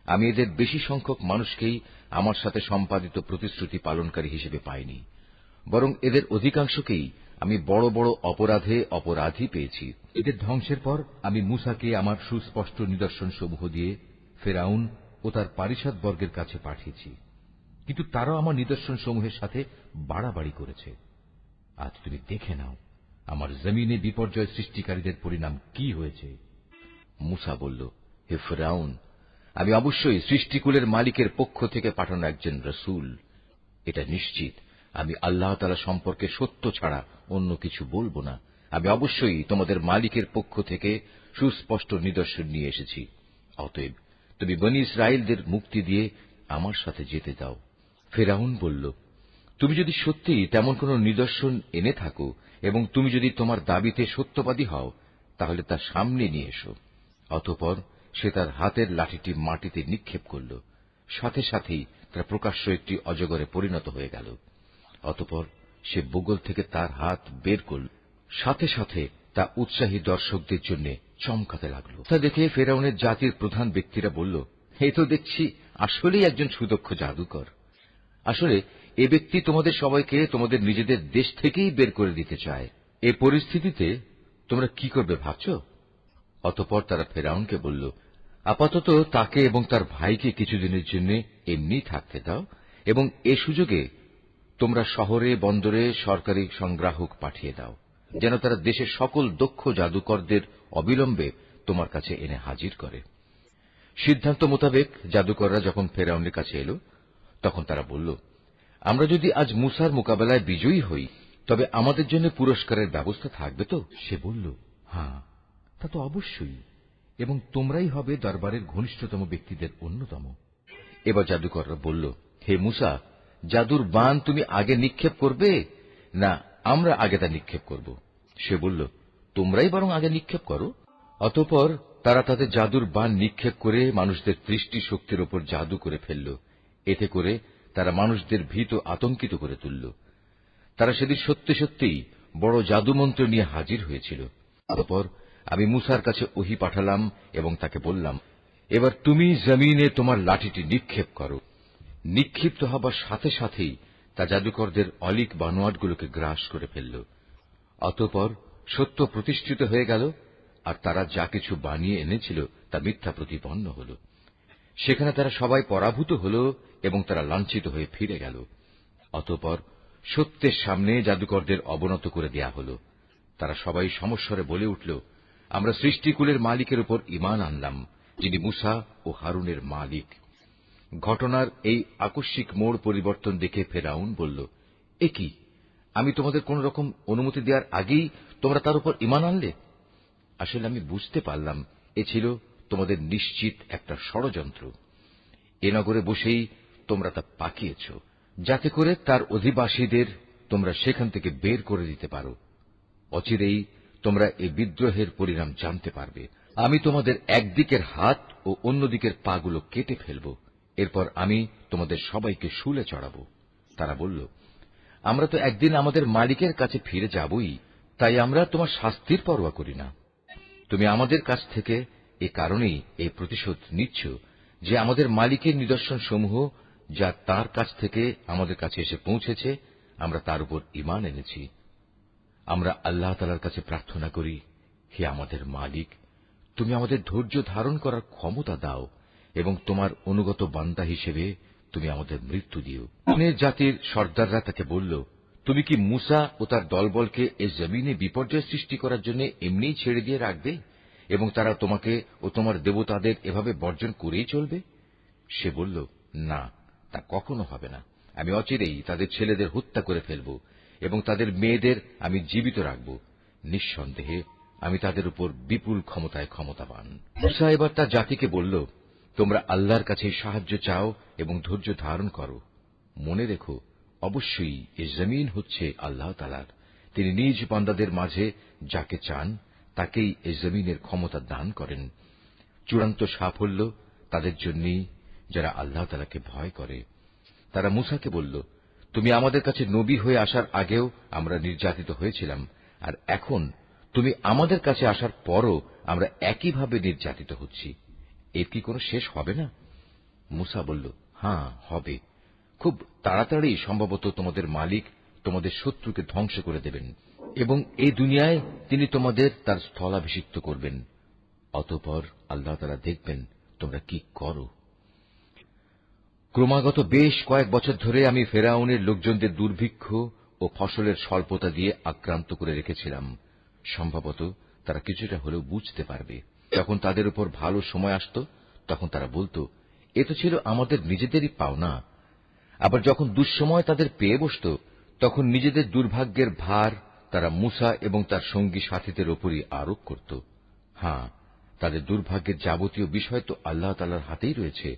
আমি এদের বেশি সংখ্যক মানুষকেই আমার সাথে সম্পাদিত প্রতিশ্রুতি পালনকারী হিসেবে পাইনি, বরং এদের অধিকাংশকেই আমি বড় বড় অপরাধে অপরাধী পেয়েছি। এদের ধ্বংসের পর আমি মূসাকে আমার সুস্পষ্ট নিদর্শনসমূহ দিয়ে ফেরাউন ও তার পারিষদবর্গের কাছে পাঠিয়েছি, কিন্তু তারাও আমার নিদর্শনসমূহের সাথে বাড়াবাড়ি করেছে। আজ তুমি দেখে নাও আমার জমিনে বিপর্যয় সৃষ্টিকারীদের পরিণাম কি হয়েছে। মূসা বলল, হে ফেরাউন, আমি অবশ্যই সৃষ্টিকুলের মালিকের পক্ষ থেকে পাঠানো একজন রসুল। এটা নিশ্চিত আমি আল্লাহ তাআলা সম্পর্কে সত্য ছাড়া অন্য কিছু বলবো না। আমি অবশ্যই তোমাদের মালিকের পক্ষ থেকে সুস্পষ্ট নিদর্শন নিয়ে এসেছি। অতএব তুমি বনী ইসরায়েলদের মুক্তি দিয়ে আমার সাথে যেতে দাও। ফেরাউন বলল, তুমি যদি সত্যি তেমন কোন নিদর্শন এনে থাকো এবং তুমি যদি তোমার দাবিতে সত্যবাদী হও, তাহলে তা সামনে নিয়ে এসো। অতঃপর সে তার হাতের লাঠিটি মাটিতে নিক্ষেপ করল, সাথে সাথেই তার প্রকাশ্য একটি অজগরে পরিণত হয়ে গেল। অতঃপর সে বুগল থেকে তার হাত বের করল, সাথে সাথে তা উৎসাহী দর্শকদের জন্য চমকাতে লাগল। তা দেখে ফেরাউনের জাতির প্রধান ব্যক্তিরা বলল, এই তো দেখছি আসলেই একজন সুদক্ষ জাদুকর। আসলে এ ব্যক্তি তোমাদের সবাইকে তোমাদের নিজেদের দেশ থেকেই বের করে দিতে চায়। এ পরিস্থিতিতে তোমরা কি করবে ভাবছ? অতঃপর তারা ফেরাউনকে বলল, আপাতত তাকে এবং তার ভাইকে কিছুদিনের জন্য এমনি থাকতে দাও, এবং এ সুযোগে তোমরা শহরে বন্দরে সরকারি সংগ্রাহক পাঠিয়ে দাও, যেন তারা দেশের সকল দক্ষ জাদুকরদের অবিলম্বে তোমার কাছে এনে হাজির করে। সিদ্ধান্ত মোতাবেক জাদুকররা যখন ফেরাউনের কাছে এল, তখন তারা বলল, আমরা যদি আজ মূসার মোকাবেলায় বিজয়ী হই, তবে আমাদের জন্য পুরস্কারের ব্যবস্থা থাকবে তো? সে বলল, হ্যাঁ, তা তো অবশ্যই, এবং তোমরাই হবে দরবারের ঘনিষ্ঠতম ব্যক্তিদের অন্যতম। এবার জাদুকররা বলল, হে মূসা, জাদুর বান তুমি আগে নিক্ষেপ করবে, না আমরা আগে তা নিক্ষেপ করব? সে বলল, তোমরাই বরং আগে নিক্ষেপ করো। অতঃপর তারা তাদের জাদুর বান নিক্ষেপ করে মানুষদের দৃষ্টি শক্তির ওপর জাদু করে ফেলল। এতে করে তারা মানুষদের ভীত আতঙ্কিত করে তুলল। তারা সেদিন সত্যি সত্যিই বড় জাদুমন্ত্র নিয়ে হাজির হয়েছিল। অতঃপর আমি মূসার কাছে ওহী পাঠালাম এবং তাকে বললাম, এবার তুমি জমিনে তোমার লাঠিটি নিক্ষেপ করো। নিক্ষিপ্ত হবার সাথে সাথেই তা জাদুকরদের অলিক বানোয়াটগুলোকে গ্রাস করে ফেলল। অতঃপর সত্য প্রতিষ্ঠিত হয়ে গেল, আর তারা যা কিছু বানিয়ে এনেছিল তা মিথ্যা প্রতিপন্ন হল। সেখানে তারা সবাই পরাভূত হল এবং তারা লাঞ্ছিত হয়ে ফিরে গেল। অতঃপর সত্যের সামনে জাদুকরদের অবনত করে দেয়া হল। তারা সবাই সমস্বরে বলে উঠল, আমরা সৃষ্টিকুলের মালিকের উপর ঈমান আনলাম, যিনি মূসা ও হারুনের মালিক। ঘটনার এই আকস্মিক মোড় পরিবর্তন দেখে ফেরাউন বলল, এ কি, আমি তোমাদের কোন রকম অনুমতি দেওয়ার আগেই তোমরা তার উপর ঈমান আনলে? আসলে আমি বুঝতে পারলাম এ ছিল তোমাদের নিশ্চিত একটা ষড়যন্ত্র। এ নগরে বসেই তোমরা তা পাকিয়েছ, যাতে করে তার অধিবাসীদের তোমরা সেখান থেকে বের করে দিতে পারো। অচিরেই তোমরা এই বিদ্রোহের পরিণাম জানতে পারবে। আমি তোমাদের একদিকের হাত ও অন্যদিকের পাগুলো কেটে ফেলব, এরপর আমি তোমাদের সবাইকে শুলে চড়াব। তারা বলল, আমরা তো একদিন আমাদের মালিকের কাছে ফিরে যাবই, তাই আমরা তোমার শাস্তির পরোয়া করি না। তুমি আমাদের কাছ থেকে এ কারণেই এই প্রতিশোধ নিচ্ছ যে আমাদের মালিকের নিদর্শন সমূহ যা তার কাছ থেকে আমাদের কাছে এসে পৌঁছেছে, আমরা তার উপর ঈমান এনেছি। আমরা আল্লাহ তাআলার কাছে প্রার্থনা করি, হে আমাদের মালিক, তুমি আমাদের ধৈর্য ধারণ করার ক্ষমতা দাও এবং তোমার অনুগত বান্দা হিসেবে তুমি আমাদের মৃত্যু দিও। অনেক জাতির সর্দাররা তাকে বলল, তুমি কি মূসা ও তার দলবলকে এ জমিনে বিপর্যয় সৃষ্টি করার জন্য এমনিই ছেড়ে দিয়ে রাখবে এবং তারা তোমাকে ও তোমার দেবতাদের এভাবে বর্জন করেই চলবে? সে বলল, না, তা কখনো হবে না। আমি অচিরেই তাদের ছেলেদের হত্যা করে ফেলব এবং তাদের মেয়েদের আমি জীবিত রাখব। নিঃসন্দেহে আমি তাদের উপর বিপুল ক্ষমতায় ক্ষমতাবান। মূসা এবার তার জাতিকে বলল, তোমরা আল্লাহর কাছে সাহায্য চাও এবং ধৈর্য ধারণ করো। মনে রেখো, অবশ্যই এ জমিন হচ্ছে আল্লাহ তাআলার। তিনি নিজ বান্দাদের মাঝে যাকে চান তাকেই এ জমিনের ক্ষমতা দান করেন। চূড়ান্ত সাফল্য তাদের জন্যই যারা আল্লাহ তাআলাকে ভয় করে। তারা মূসাকে বলল, তুমি আমাদের কাছে নবী হয়ে আসার আগেও আমরা নির্যাতিত হয়েছিলাম, আর এখন তুমি আমাদের কাছে আসার পরও আমরা একইভাবে নির্যাতিত হচ্ছি। এর কি কোনো শেষ হবে না? মূসা বলল, হ্যাঁ, হবে। খুব তাড়াতাড়ি সম্ভবত তোমাদের মালিক তোমাদের শত্রুকে ধ্বংস করে দেবেন এবং এই দুনিয়ায় তিনি তোমাদের তার স্থলাভিষিক্ত করবেন। অতঃপর আল্লাহ তাআলা দেখবেন তোমরা কি করো। ক্রমাগত বেশ কয়েক বছর ধরে আমি ফেরাউনের লোকজনদের দুর্ভিক্ষ ও ফসলের স্বল্পতা দিয়ে আক্রান্ত করে রেখেছিলাম। সম্ভবত তারা কিছুটা হলেও বুঝতে পারবে। যখন তাদের উপর ভালো সময় আসত, তখন তারা বলত, এ তো ছিল আমাদের নিজেদেরই পাওনা। আবার যখন দুঃসময় তাদের পেয়ে বসত, তখন নিজেদের দুর্ভাগ্যের ভার তারা মূসা এবং তার সঙ্গী সাথীদের ওপরই আরোপ করত। হ্যাঁ, তাদের দুর্ভাগ্যের যাবতীয় বিষয় তো আল্লাহ তাআলার হাতেই রয়েছে,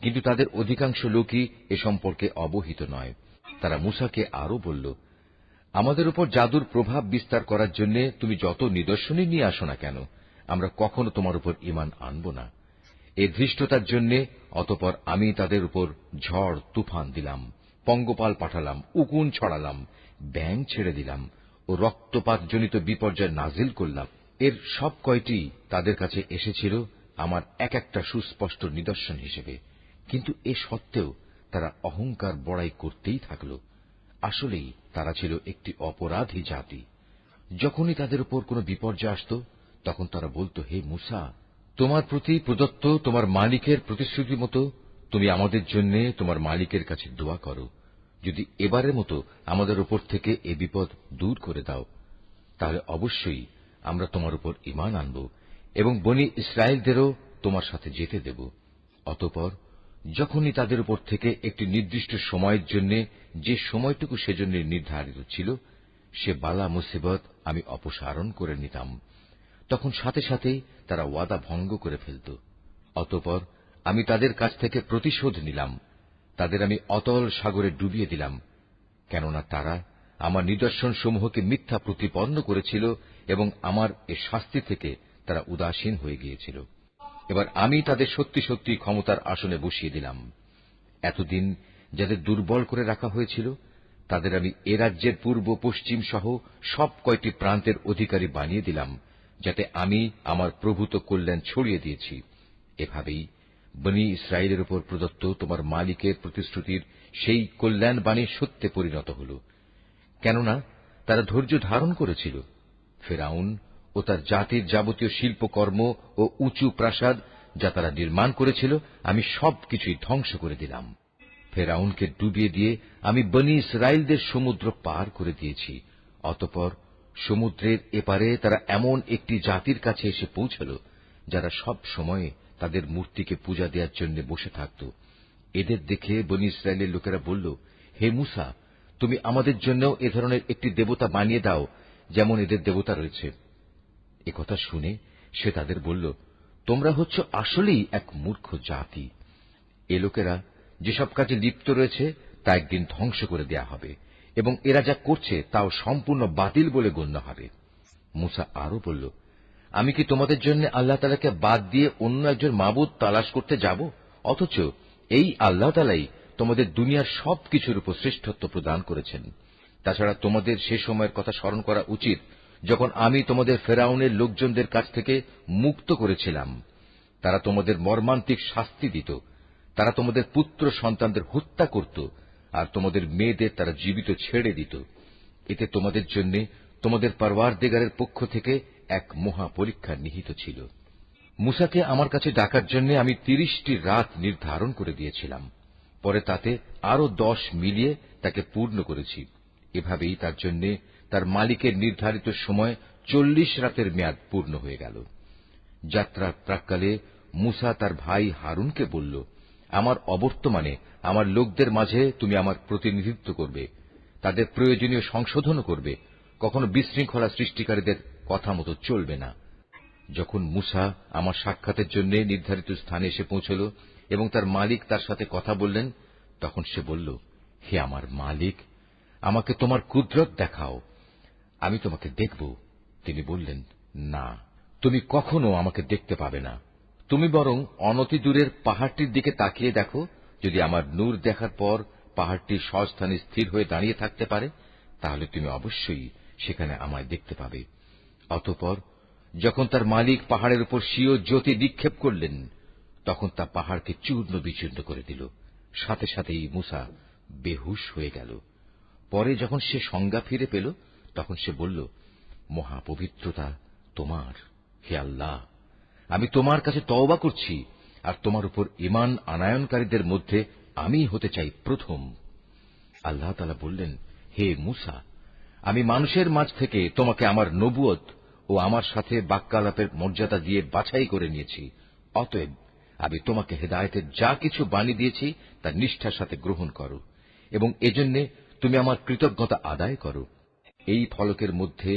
কিন্তু তাদের অধিকাংশ লোকই এ সম্পর্কে অবহিত নয়। তারা মূসাকে আরো বলল, আমাদের উপর জাদুর প্রভাব বিস্তার করার জন্য তুমি যত নিদর্শনই নিয়ে আসো না কেন, আমরা কখনো তোমার উপর ঈমান আনব না। এই ধৃষ্টতার জন্য অতঃপর আমি তাদের উপর ঝড় তুফান দিলাম, পঙ্গপাল পাঠালাম, উকুন ছড়ালাম, ব্যাঙ ছেড়ে দিলাম ও রক্তপাতজনিত বিপর্যয় নাজিল করলাম। এর সব কয়টি তাদের কাছে এসেছিল আমার এক একটা সুস্পষ্ট নিদর্শন হিসেবে, কিন্তু এ সত্ত্বেও তারা অহংকার বড়াই করতেই থাকল। আসলেই তারা ছিল একটি অপরাধী জাতি। যখনই তাদের উপর কোনো বিপর্যয় আসত, তখন তারা বলত, হে মূসা, তোমার প্রতি প্রদত্ত তোমার মালিকের প্রতিশ্রুতি মতো তুমি আমাদের জন্য তোমার মালিকের কাছে দোয়া করো। যদি এবারের মতো আমাদের উপর থেকে এ বিপদ দূর করে দাও, তাহলে অবশ্যই আমরা তোমার উপর ঈমান আনব এবং বনী ইসরায়েলদেরও তোমার সাথে যেতে দেব। অতঃপর যখনই তাদের উপর থেকে একটি নির্দিষ্ট সময়ের জন্য যে সময়টুকু সেজন্য নির্ধারিত ছিল, সে বালা মুসিবত আমি অপসারণ করে নিতাম, তখন সাথে সাথেই তারা ওয়াদা ভঙ্গ করে ফেলত। অতঃপর আমি তাদের কাছ থেকে প্রতিশোধ নিলাম, তাদের আমি অতল সাগরে ডুবিয়ে দিলাম, কেননা তারা আমার নিদর্শন সমূহকে মিথ্যা প্রতিপন্ন করেছিল এবং আমার এ শাস্তি থেকে তারা উদাসীন হয়ে গিয়েছিল। এবার আমি তাদের সত্যি সত্যি ক্ষমতার আসনে বসিয়ে দিলাম। এতদিন যাদের দুর্বল করে রাখা হয়েছিল, তাদের আমি এ রাজ্যের পূর্ব পশ্চিম সহ সব কয়টি প্রান্তের অধিকারী বানিয়ে দিলাম, যাতে আমি আমার প্রভূত কল্যাণ ছড়িয়ে দিয়েছি। এভাবেই বনী ইসরায়েলের উপর প্রদত্ত তোমার মালিকের প্রতিশ্রুতির সেই কল্যাণ বাণী সত্যে পরিণত হল, কেননা তারা ধৈর্য ধারণ করেছিল। ফেরাউন ও তার জাতির যাবতীয় শিল্পকর্ম ও উঁচু প্রাসাদ যা তারা নির্মাণ করেছিল, আমি সবকিছুই ধ্বংস করে দিলাম। ফেরাউনকে ডুবিয়ে দিয়ে আমি বনী ইসরায়েলদের সমুদ্র পার করে দিয়েছি। অতঃপর সমুদ্রের এপারে তারা এমন একটি জাতির কাছে এসে পৌঁছল, যারা সব সময় তাদের মূর্তিকে পূজা দেওয়ার জন্য বসে থাকত। এদের দেখে বনী ইসরায়েলের লোকেরা বলল, হে মূসা, তুমি আমাদের জন্য এ ধরনের একটি দেবতা বানিয়ে দাও, যেমন এদের দেবতা রয়েছে। একথা শুনে সে তাদের বলল, তোমরা হচ্ছ আসলেই এক মূর্খ জাতি। এ লোকেরা যেসব কাজে লিপ্ত রয়েছে তা একদিন ধ্বংস করে দেয়া হবে এবং এরা যা করছে তাও সম্পূর্ণ বাতিল বলে গণ্য হবে। মূসা আরো বলল, আমি কি তোমাদের জন্য আল্লাহ তাআলাকে বাদ দিয়ে অন্য একজন মাবুদ তালাশ করতে যাব? অথচ এই আল্লাহ তাআলাই তোমাদের দুনিয়ার সবকিছুর উপর শ্রেষ্ঠত্ব প্রদান করেছেন। তাছাড়া তোমাদের সে সময়ের কথা স্মরণ করা উচিত, যখন আমি তোমাদের ফেরাউনের লোকজনদের কাছ থেকে মুক্ত করেছিলাম। তারা তোমাদের মর্মান্তিক শাস্তি দিত, তারা তোমাদের পুত্র সন্তানদের হত্যা করত, আর তোমাদের মেয়েদের তারা জীবিত ছেড়ে দিত। এতে তোমাদের জন্য তোমাদের পরওয়ারদিগারের পক্ষ থেকে এক মহা পরীক্ষা নিহিত ছিল। মূসাকে আমার কাছে ডাকার জন্য আমি 30টি রাত নির্ধারণ করে দিয়েছিলাম, পরে তাতে আরো 10 মিলিয়ে তাকে পূর্ণ করেছি। এভাবেই তার জন্য তার মালিকের নির্ধারিত সময় 40 রাতের মেয়াদ পূর্ণ হয়ে গেল। যাত্রার প্রাক্কালে মূসা তার ভাই হারুনকে বলল, আমার অবর্তমানে আমার লোকদের মাঝে তুমি আমার প্রতিনিধিত্ব করবে, তাদের প্রয়োজনীয় সংশোধনও করবে, কখনো বিশৃঙ্খলা সৃষ্টিকারীদের কথা মতো চলবে না। যখন মূসা আমার সাক্ষাতের জন্য নির্ধারিত স্থানে এসে পৌঁছল এবং তার মালিক তার সাথে কথা বললেন, তখন সে বলল, হে আমার মালিক, আমাকে তোমার কুদরত দেখাও, আমি তোমাকে দেখব। তিনি বললেন, না, তুমি কখনো আমাকে দেখতে পাবে না, তুমি বরং অনতি দূরের পাহাড়টির দিকে তাকিয়ে দেখো, যদি আমার নূর দেখার পর পাহাড়টি স্বস্থানে স্থির হয়ে দাঁড়িয়ে থাকতে পারে, তাহলে তুমি অবশ্যই সেখানে আমায় দেখতে পাবে। অতঃপর যখন তার মালিক পাহাড়ের উপর স্বীয় জ্যোতি নিক্ষেপ করলেন, তখন তা পাহাড়কে চূর্ণ বিচূর্ণ করে দিল। সাথে সাথেই মূসা বেহুশ হয়ে গেল। পরে যখন সে সংজ্ঞা ফিরে পেল, তখন সে বলল, মহাপবিত্রতা তোমার, হে আল্লাহ! আমি তোমার কাছে তওবা করছি, আর তোমার উপর ঈমান আনায়নকারীদের মধ্যে আমি হতে চাই প্রথম। আল্লাহ তাআলা বললেন, হে মূসা, আমি মানুষের মাঝ থেকে তোমাকে আমার নবুয়ত ও আমার সাথে বাক্যালাপের মর্যাদা দিয়ে বাছাই করে নিয়েছি। অতএব আমি তোমাকে হেদায়েতের যা কিছু বাণী দিয়েছি তা নিষ্ঠার সাথে গ্রহণ করো, এবং এজন্য তুমি আমার কৃতজ্ঞতা আদায় করো। এই ফলকের মধ্যে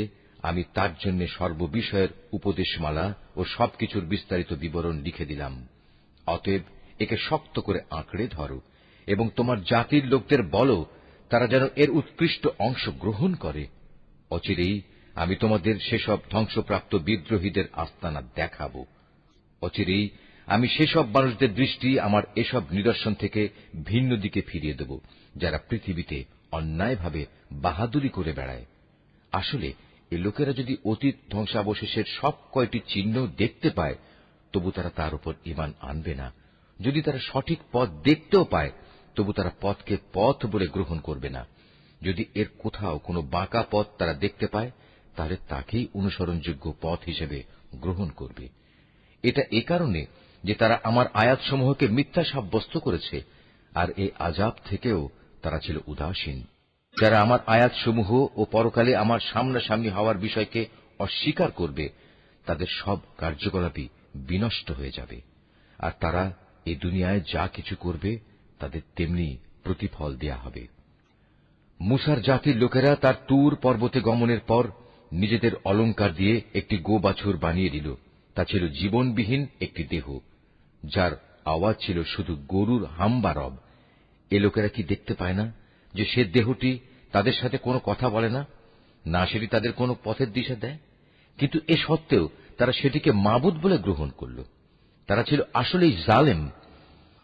আমি তার জন্য সর্ববিষয়ের উপদেশমালা ও সবকিছুর বিস্তারিত বিবরণ লিখে দিলাম। অতএব একে শক্ত করে আঁকড়ে ধরো, এবং তোমার জাতির লোকদের বলো, তারা যেন এর উৎকৃষ্ট অংশ গ্রহণ করে। অচিরেই আমি তোমাদের সেসব ধ্বংসপ্রাপ্ত বিদ্রোহীদের আস্তানা দেখাব। অচিরেই আমি সেসব মানুষদের দৃষ্টি আমার এসব নিদর্শন থেকে ভিন্ন দিকে ফিরিয়ে দেব, যারা পৃথিবীতে অন্যায়ভাবে বাহাদুরি করে বেড়ায়। আসলে এ লোকেরা যদি অতীত ধ্বংসাবশেষের সব কয়টি চিহ্ন দেখতে পায়, তবু তারা তার উপর ঈমান আনবে না। যদি তারা সঠিক পথ দেখতেও পায়, তবু তারা পথকে পথ বলে গ্রহণ করবে না। যদি এর কোথাও কোনো বাঁকা পথ তারা দেখতে পায়, তাহলে তাকেই অনুসরণযোগ্য পথ হিসেবে গ্রহণ করবে। এটা এ কারণে যে তারা আমার আয়াতসমূহকে মিথ্যা সাব্যস্ত করেছে, আর এই আযাব থেকেও তারা ছিল উদাসীন। যারা আমার আয়াতসমূহ ও পরকালে আমার সামনাসামনি হওয়ার বিষয়কে অস্বীকার করবে, তাদের সব কার্যকলাপই বিনষ্ট হয়ে যাবে, আর তারা এই দুনিয়ায় যা কিছু করবে তাদের তেমনি প্রতিফল দেয়া হবে। মূসার জাতির লোকেরা তার তুর পর্বতে গমনের পর নিজেদের অলংকার দিয়ে একটি গোবাছুর বানিয়ে দিল। তা ছিল জীবনবিহীন একটি দেহ, যার আওয়াজ ছিল শুধু গরুর হাম্বা রব। এ লোকেরা কি দেখতে পায় না যে সে দেহটি তাদের সাথে কোনো কথা বলে না, না সেটি তাদের কোনো পথের দিশা দেয়? কিন্তু এ সত্ত্বেও তারা সেটিকে মাবুদ বলে গ্রহণ করল। তারা ছিল আসলেই জালেম।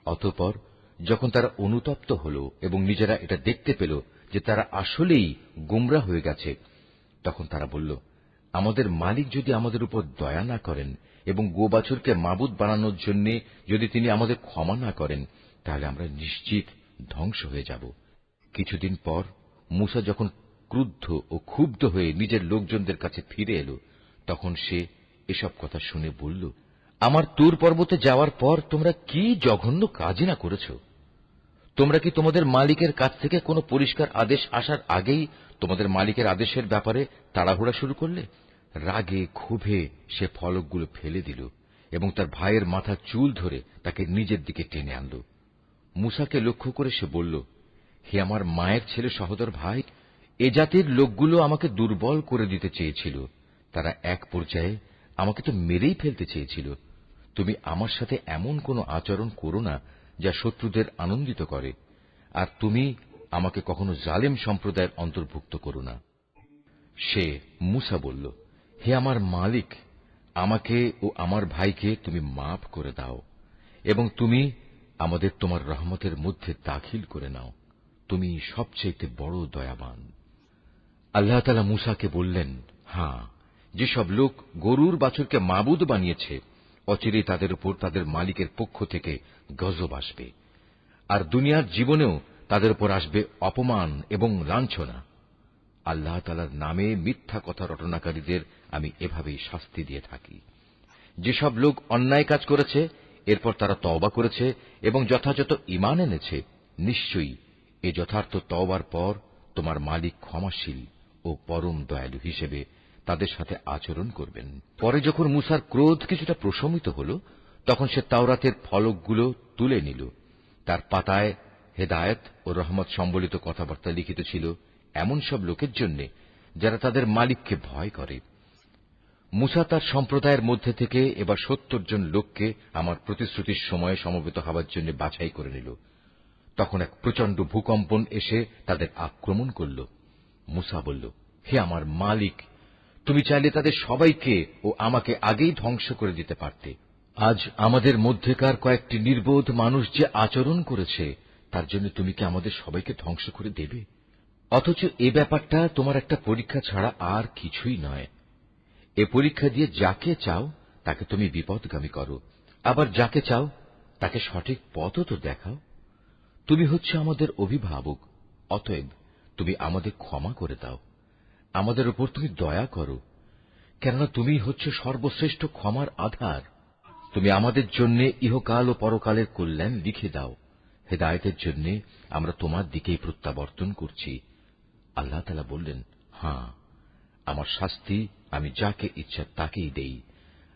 অতঃপর যখন তারা অনুতপ্ত হল এবং নিজেরা এটা দেখতে পেল যে তারা আসলেই গুমরা হয়ে গেছে, তখন তারা বলল, আমাদের মালিক যদি আমাদের উপর দয়া না করেন এবং গোবাছুরকে মাবুদ বানানোর জন্য যদি তিনি আমাদের ক্ষমা না করেন, তাহলে আমরা নিশ্চিত ধ্বংস হয়ে যাব। কিছুদিন পর মূসা যখন ক্রুদ্ধ ও ক্ষুব্ধ হয়ে নিজের লোকজনদের কাছে ফিরে এল, তখন সে এসব কথা শুনে বলল, আমার তুর পর্বতে যাওয়ার পর তোমরা কি জঘন্য কাজই না করেছ! তোমরা কি তোমাদের মালিকের কাছ থেকে কোনো পরিষ্কার আদেশ আসার আগেই তোমাদের মালিকের আদেশের ব্যাপারে তাড়াহুড়া শুরু করলে? রাগে ক্ষোভে সে ফলকগুলো ফেলে দিল এবং তার ভাইয়ের মাথার চুল ধরে তাকে নিজের দিকে টেনে আনল। মূসাকে লক্ষ্য করে সে বলল, হে আমার মায়ের ছেলে সহোদর ভাই, এ জাতির লোকগুলো আমাকে দুর্বল করে দিতে চেয়েছিল। তারা এক পর্যায়ে আমাকে তো মেরেই ফেলতে চেয়েছিল। তুমি আমার সাথে এমন কোনো আচরণ করো না যা শত্রুদের আনন্দিত করে, আর তুমি আমাকে কখনো জালেম সম্প্রদায়ের অন্তর্ভুক্ত করো না। সে মূসা বলল, হে আমার মালিক, আমাকে ও আমার ভাইকে তুমি মাফ করে দাও, এবং তুমি আমাদের তোমার রহমতের মধ্যে দাখিল করে নাও। তুমি সবচেয়ে বড় দয়াবান। আল্লাহ তাআলা মূসাকে বললেন, হ্যাঁ, যেসব লোক গরুর বাছুরকে মাবুদ বানিয়েছে, অচিরেই তাদের উপর তাদের মালিকের পক্ষ থেকে গজব আসবে, আর দুনিয়ার জীবনেও তাদের উপর আসবে অপমান এবং লাঞ্ছনা। আল্লাহ তাআলার নামে মিথ্যা কথা রটনাকারীদের আমি এভাবেই শাস্তি দিয়ে থাকি। যেসব লোক অন্যায় কাজ করেছে, এরপর তারা তওবা করেছে এবং যথাযথ ঈমান এনেছে, নিশ্চয়ই এ যথার্থ তওবার পর তোমার মালিক ক্ষমাশীল ও পরম দয়ালু হিসেবে তাদের সাথে আচরণ করবেন। পরে যখন মূসার ক্রোধ কিছুটা প্রশমিত হল, তখন সে তাওরাতের ফলকগুলো তুলে নিল। তার পাতায় হেদায়েত ও রহমত সম্বলিত কথাবার্তা লিখিত ছিল এমন সব লোকের জন্য যারা তাদের মালিককে ভয় করে। মূসা তার সম্প্রদায়ের মধ্যে থেকে এবার ৭০ জন লোককে আমার প্রতিশ্রুতির সময়ে সমবেত হওয়ার জন্য বাছাই করে নিল। তখন এক প্রচণ্ড ভূকম্পন এসে তাদের আক্রমণ করল। মূসা বলল, হে আমার মালিক, তুমি চাইলে তাদের সবাইকে ও আমাকে আগেই ধ্বংস করে দিতে পারতে। আজ আমাদের মধ্যেকার কয়েকটি নির্বোধ মানুষ যে আচরণ করেছে তার জন্য তুমি কি আমাদের সবাইকে ধ্বংস করে দেবে? অথচ এ ব্যাপারটা তোমার একটা পরীক্ষা ছাড়া আর কিছুই নয়। এ পরীক্ষা দিয়ে যাকে চাও তাকে তুমি বিপদগামী করো, আবার যাকে চাও তাকে সঠিক পথও তো দেখাও। তুমি হচ্ছে আমাদের অভিভাবক, অতএব তুমি আমাদের ক্ষমা করে দাও, আমাদের উপর তুমি দয়া করো, কেননা তুমি হচ্ছে সর্বশ্রেষ্ঠ ক্ষমার আধার। তুমি আমাদের জন্য ইহকাল ও পরকালের কল্যাণ লিখে দাও। হেদায়েতের জন্য আমরা তোমার দিকেই প্রত্যাবর্তন করছি। আল্লাহ তাআলা বললেন, হ্যাঁ, আমার শাস্তি আমি যাকে ইচ্ছা তাকেই দেই,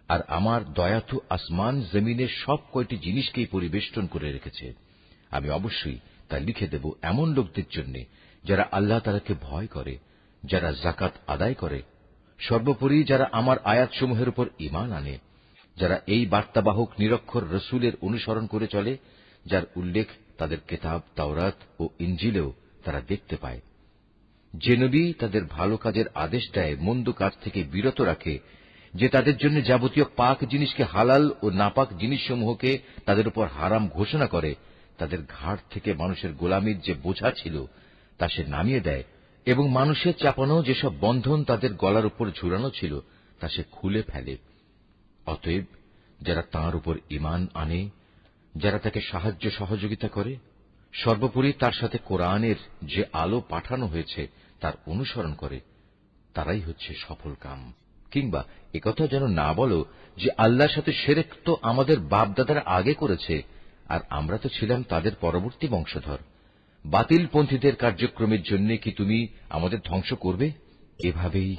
আর আমার দয়া তো আসমান জমিনের সব কয়টি জিনিসকেই পরিবেষ্টন করে রেখেছে। আমি অবশ্যই তা লিখে দেব এমন লোকদের জন্য যারা আল্লাহ তাআলাকে ভয় করে, যারা যাকাত আদায় করে, সর্বোপরি যারা আমার আয়াতসমূহের উপর ঈমান আনে, যারা এই বার্তাবাহক নিরক্ষর রসুলের অনুসরণ করে চলে, যার উল্লেখ তাদের কিতাব তাওরাত ও ইনজিলেও তারা দেখতে পায়। যে নবী তাদের ভালো কাজের আদেশ দেয়, মন্দ কাজ থেকে বিরত রাখে, যে তাদের জন্য যাবতীয় পাক জিনিসকে হালাল ও নাপাক জিনিসসমূহকে তাদের উপর হারাম ঘোষণা করে, তাদের ঘাড় থেকে মানুষের গোলামির যে বোঝা ছিল তা সে নামিয়ে দেয়, এবং মানুষের চাপানো যেসব বন্ধন তাদের গলার উপর ঝুলানো ছিল তা সে খুলে ফেলে। অতএব যারা তাঁর উপর ঈমান আনে, যারা তাকে সাহায্য সহযোগিতা করে, সর্বোপরি তার সাথে কোরআনের যে আলো পাঠানো হয়েছে তার অনুসরণ করে, তারাই হচ্ছে সফল কাম। কিংবা একথা যেন না বলো যে আল্লাহর সাথে শিরক তো আমাদের বাপদাদারা আগে করেছে, আর আমরা তো ছিলাম তাদের পরবর্তী বংশধর। বাতিলপন্থীদের কার্যক্রমের জন্য কি তুমি আমাদের ধ্বংস করবে? এভাবেই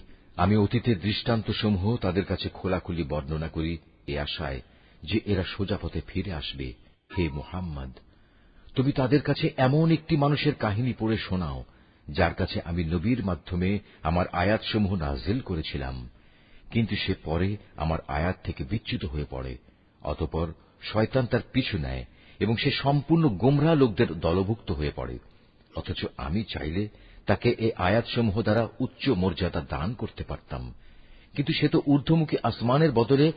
আমি অতীতের দৃষ্টান্তসমূহ তাদের কাছে খোলাখুলি বর্ণনা করি, এ আশায় যে এরা সোজা পথে ফিরে আসবে। হে মুহাম্মদ, তুমি তাদের কাছে এমন একটি মানুষের কাহিনী পড়ে শোনাও যার কাছে আমি নবীর মাধ্যমে আমার আয়াতসমূহ নাযিল করেছিলাম, কিন্তু সে পরে আমার আয়াত থেকে বিচ্যুত হয়ে পড়ে। অতঃপর শয়তান তার পিছু নেয় এবং সে সম্পূর্ণ গোমরাহ লোকদের দলভুক্ত হয়ে পড়ে। অথচ আমি চাইলে তাকে এই আয়াতসমূহ দ্বারা উচ্চ মর্যাদা দান করতে পারতাম, কিন্তু সে তো ঊর্ধ্বমুখী আসমানের বদলে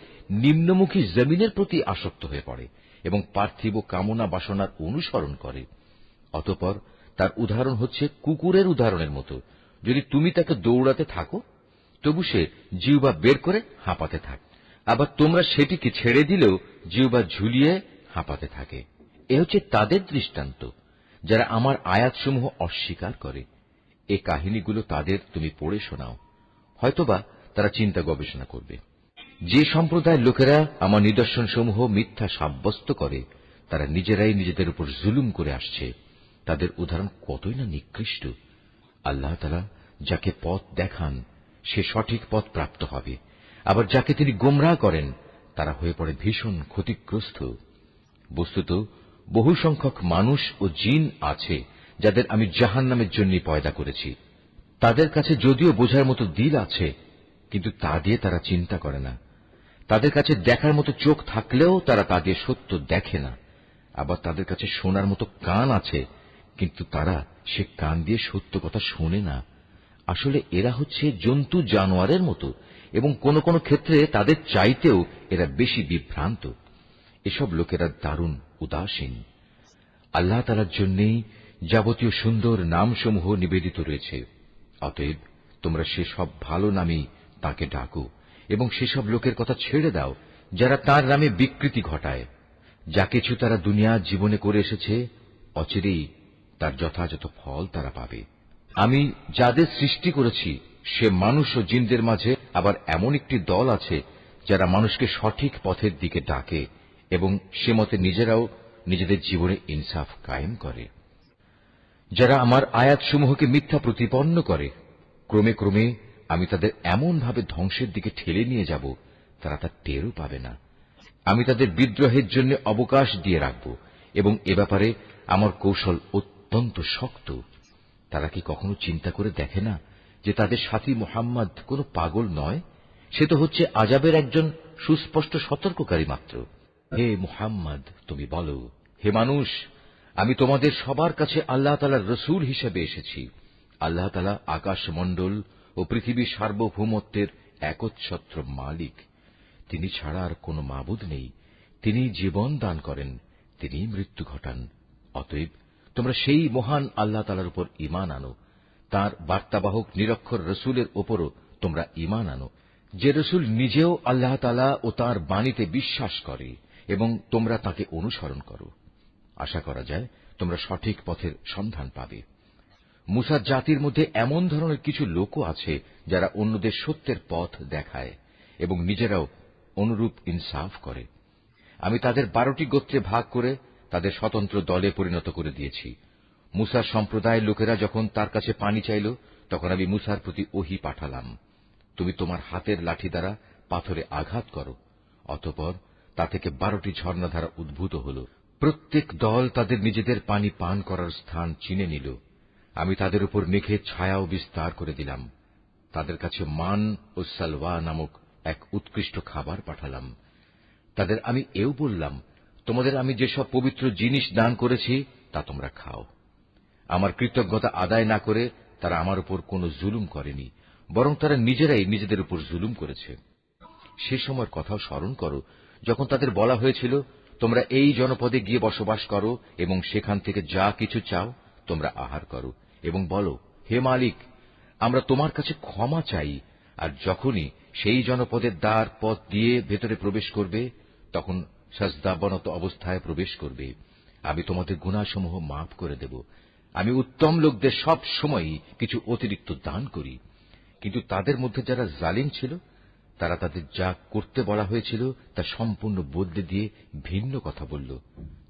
নিম্নমুখী জমিনের প্রতি আসক্ত হয়ে পড়ে এবং পার্থিব কামনা বাসনার অনুসরণ করে। অতঃপর তার উদাহরণ হচ্ছে কুকুরের উদাহরণের মতো। যদি তুমি তাকে দৌড়াতে থাকো, তবু সে জিহ্বা বের করে হাঁপাতে থাকে, আবার তোমরা সেটিকে ছেড়ে দিলেও জিহ্বা ঝুলিয়ে হাঁপাতে থাকে। এ হচ্ছে তাদের দৃষ্টান্ত যারা আমার আয়াতসমূহ অস্বীকার করে। এ কাহিনীগুলো তাদের তুমি পড়ে শোনাও, হয়তোবা তারা চিন্তা গবেষণা করবে। যে সম্প্রদায়ের লোকেরা আমার নিদর্শনসমূহ মিথ্যা সাব্যস্ত করে, তারা নিজেরাই নিজেদের উপর জুলুম করে আসছে। তাদের উদাহরণ কতই না নিকৃষ্ট। আল্লাহ তাআলা যাকে পথ দেখান সে সঠিক পথ প্রাপ্ত হবে, আবার যাকে তিনি গোমরাহ করেন তারা হয়ে পড়ে ভীষণ ক্ষতিগ্রস্ত। বস্তুত বহু সংখ্যক মানুষ ও জিন আছে যাদের আমি জাহান্নামের জন্য পয়দা করেছি। তাদের কাছে যদিও বোঝার মতো দিল আছে, কিন্তু তা দিয়ে তারা চিন্তা করে না। তাদের কাছে দেখার মতো চোখ থাকলেও তারা তা দিয়ে সত্য দেখে না। আবার তাদের কাছে শোনার মতো কান আছে, কিন্তু তারা সে কান দিয়ে সত্য কথা শোনে না। আসলে এরা হচ্ছে জন্তু জানোয়ারের মতো, এবং কোন কোন ক্ষেত্রে তাদের চাইতেও এরা বেশি বিভ্রান্ত। এসব লোকেরা দারুণ উদাসীন। আল্লাহ তাআলার জন্যই যাবতীয় সুন্দর নামসমূহ নিবেদিত রয়েছে। অতএব তোমরা সেসব ভালো নামেই তাকে ডাকো এবং সেসব লোকের কথা ছেড়ে দাও যারা তার নামে বিকৃতি ঘটায়। যা কিছু তারা দুনিয়া জীবনে করে এসেছে, অচিরেই তার যথাযথ ফল তারা পাবে। আমি যাদের সৃষ্টি করেছি সে মানুষ ও জিনদের মাঝে আবার এমন একটি দল আছে যারা মানুষকে সঠিক পথের দিকে ডাকে এবং সে মতে নিজেরাও নিজেদের জীবনে ইনসাফ কায়েম করে। যারা আমার আয়াতসমূহকে মিথ্যা প্রতিপন্ন করে, ক্রমে ক্রমে আমি তাদের এমন ভাবে ধ্বংসের দিকে ঠেলে নিয়ে যাব তারা তা টেরও পাবে না। আমি তাদের বিদ্রোহের জন্য অবকাশ দিয়ে রাখব এবং এ ব্যাপারে আমার কৌশল অত্যন্ত শক্ত। তারা কি কখনো চিন্তা করে দেখে না যে তাদের সাথী মুহাম্মদ কোন পাগল নয়, সে তো হচ্ছে আযাবের একজন সুস্পষ্ট সতর্ককারী মাত্র। হে মুহাম্মদ, তুমি বলো, হে মানুষ, আমি তোমাদের সবার কাছে আল্লাহ তাআলার রসুল হিসেবে এসেছি। আল্লাহ তাআলা আকাশমণ্ডল ও পৃথিবীর সার্বভৌমত্বের একচ্ছত্র মালিক। তিনি ছাড়া আর কোন মাবুদ নেই তিনি জীবন দান করেন, তিনি মৃত্যু ঘটান। অতএব তোমরা সেই মহান আল্লাহ তাআলার উপর ঈমান আনো, তাঁর বার্তাবাহক নিরক্ষর রসুলের ওপরও তোমরা ঈমান আনো, যে রসুল নিজেও আল্লাহ তাআলা ও তাঁর বাণীতে বিশ্বাস করে, এবং তোমরা তাকে অনুসরণ করো। আশা করা যায় তোমরা সঠিক পথের সন্ধান পাবে। মুসার জাতির মধ্যে এমন ধরনের কিছু লোকও আছে যারা অন্যদের সত্যের পথ দেখায় এবং নিজেরাও অনুরূপ ইনসাফ করে। আমি তাদের 12টি গোত্রে ভাগ করে তাদের স্বতন্ত্র দলে পরিণত করে দিয়েছি। মুসার সম্প্রদায়ের লোকেরা যখন তার কাছে পানি চাইল, তখন আমি মুসার প্রতি ওহী পাঠালাম, তুমি তোমার হাতের লাঠি দ্বারা পাথরে আঘাত করো। অতঃপর তা থেকে 12টি ঝর্ণাধারা উদ্ভূত হল। প্রত্যেক দল তাদের নিজেদের পানি পান করার স্থান চিনে নিল। আমি তাদের উপর মেঘের ছায়াও বিস্তার করে দিলাম। তাদের কাছে মান ও সালওয়া নামক এক উৎকৃষ্ট খাবার পাঠালাম। তাদের আমি এও বললাম, তোমাদের আমি যেসব পবিত্র জিনিস দান করেছি তা তোমরা খাও। আমার কৃতজ্ঞতা আদায় না করে তারা আমার উপর কোনো জুলুম করেনি, বরং তারা নিজেরাই নিজেদের উপর জুলুম করেছে। সে সময়ের কথাও স্মরণ করো যখন তাদের বলা হয়েছিল, তোমরা এই জনপদে গিয়ে বসবাস করো এবং সেখান থেকে যা কিছু চাও তোমরা আহার করো, এবং বলো, হে মালিক, আমরা তোমার কাছে ক্ষমা চাই। আর যখনই সেই জনপদের দ্বার পথ দিয়ে ভেতরে প্রবেশ করবে, তখন সাজদাবনত অবস্থায় প্রবেশ করবে। আমি তোমাদের গুনাহসমূহ মাফ করে দেব। আমি উত্তম লোকদের সব সময়ই কিছু অতিরিক্ত দান করি। কিন্তু তাদের মধ্যে যারা জালিম ছিল, তারা তাদের যা করতে বলা হয়েছিল তা সম্পূর্ণ বদলে দিয়ে ভিন্ন কথা বলল।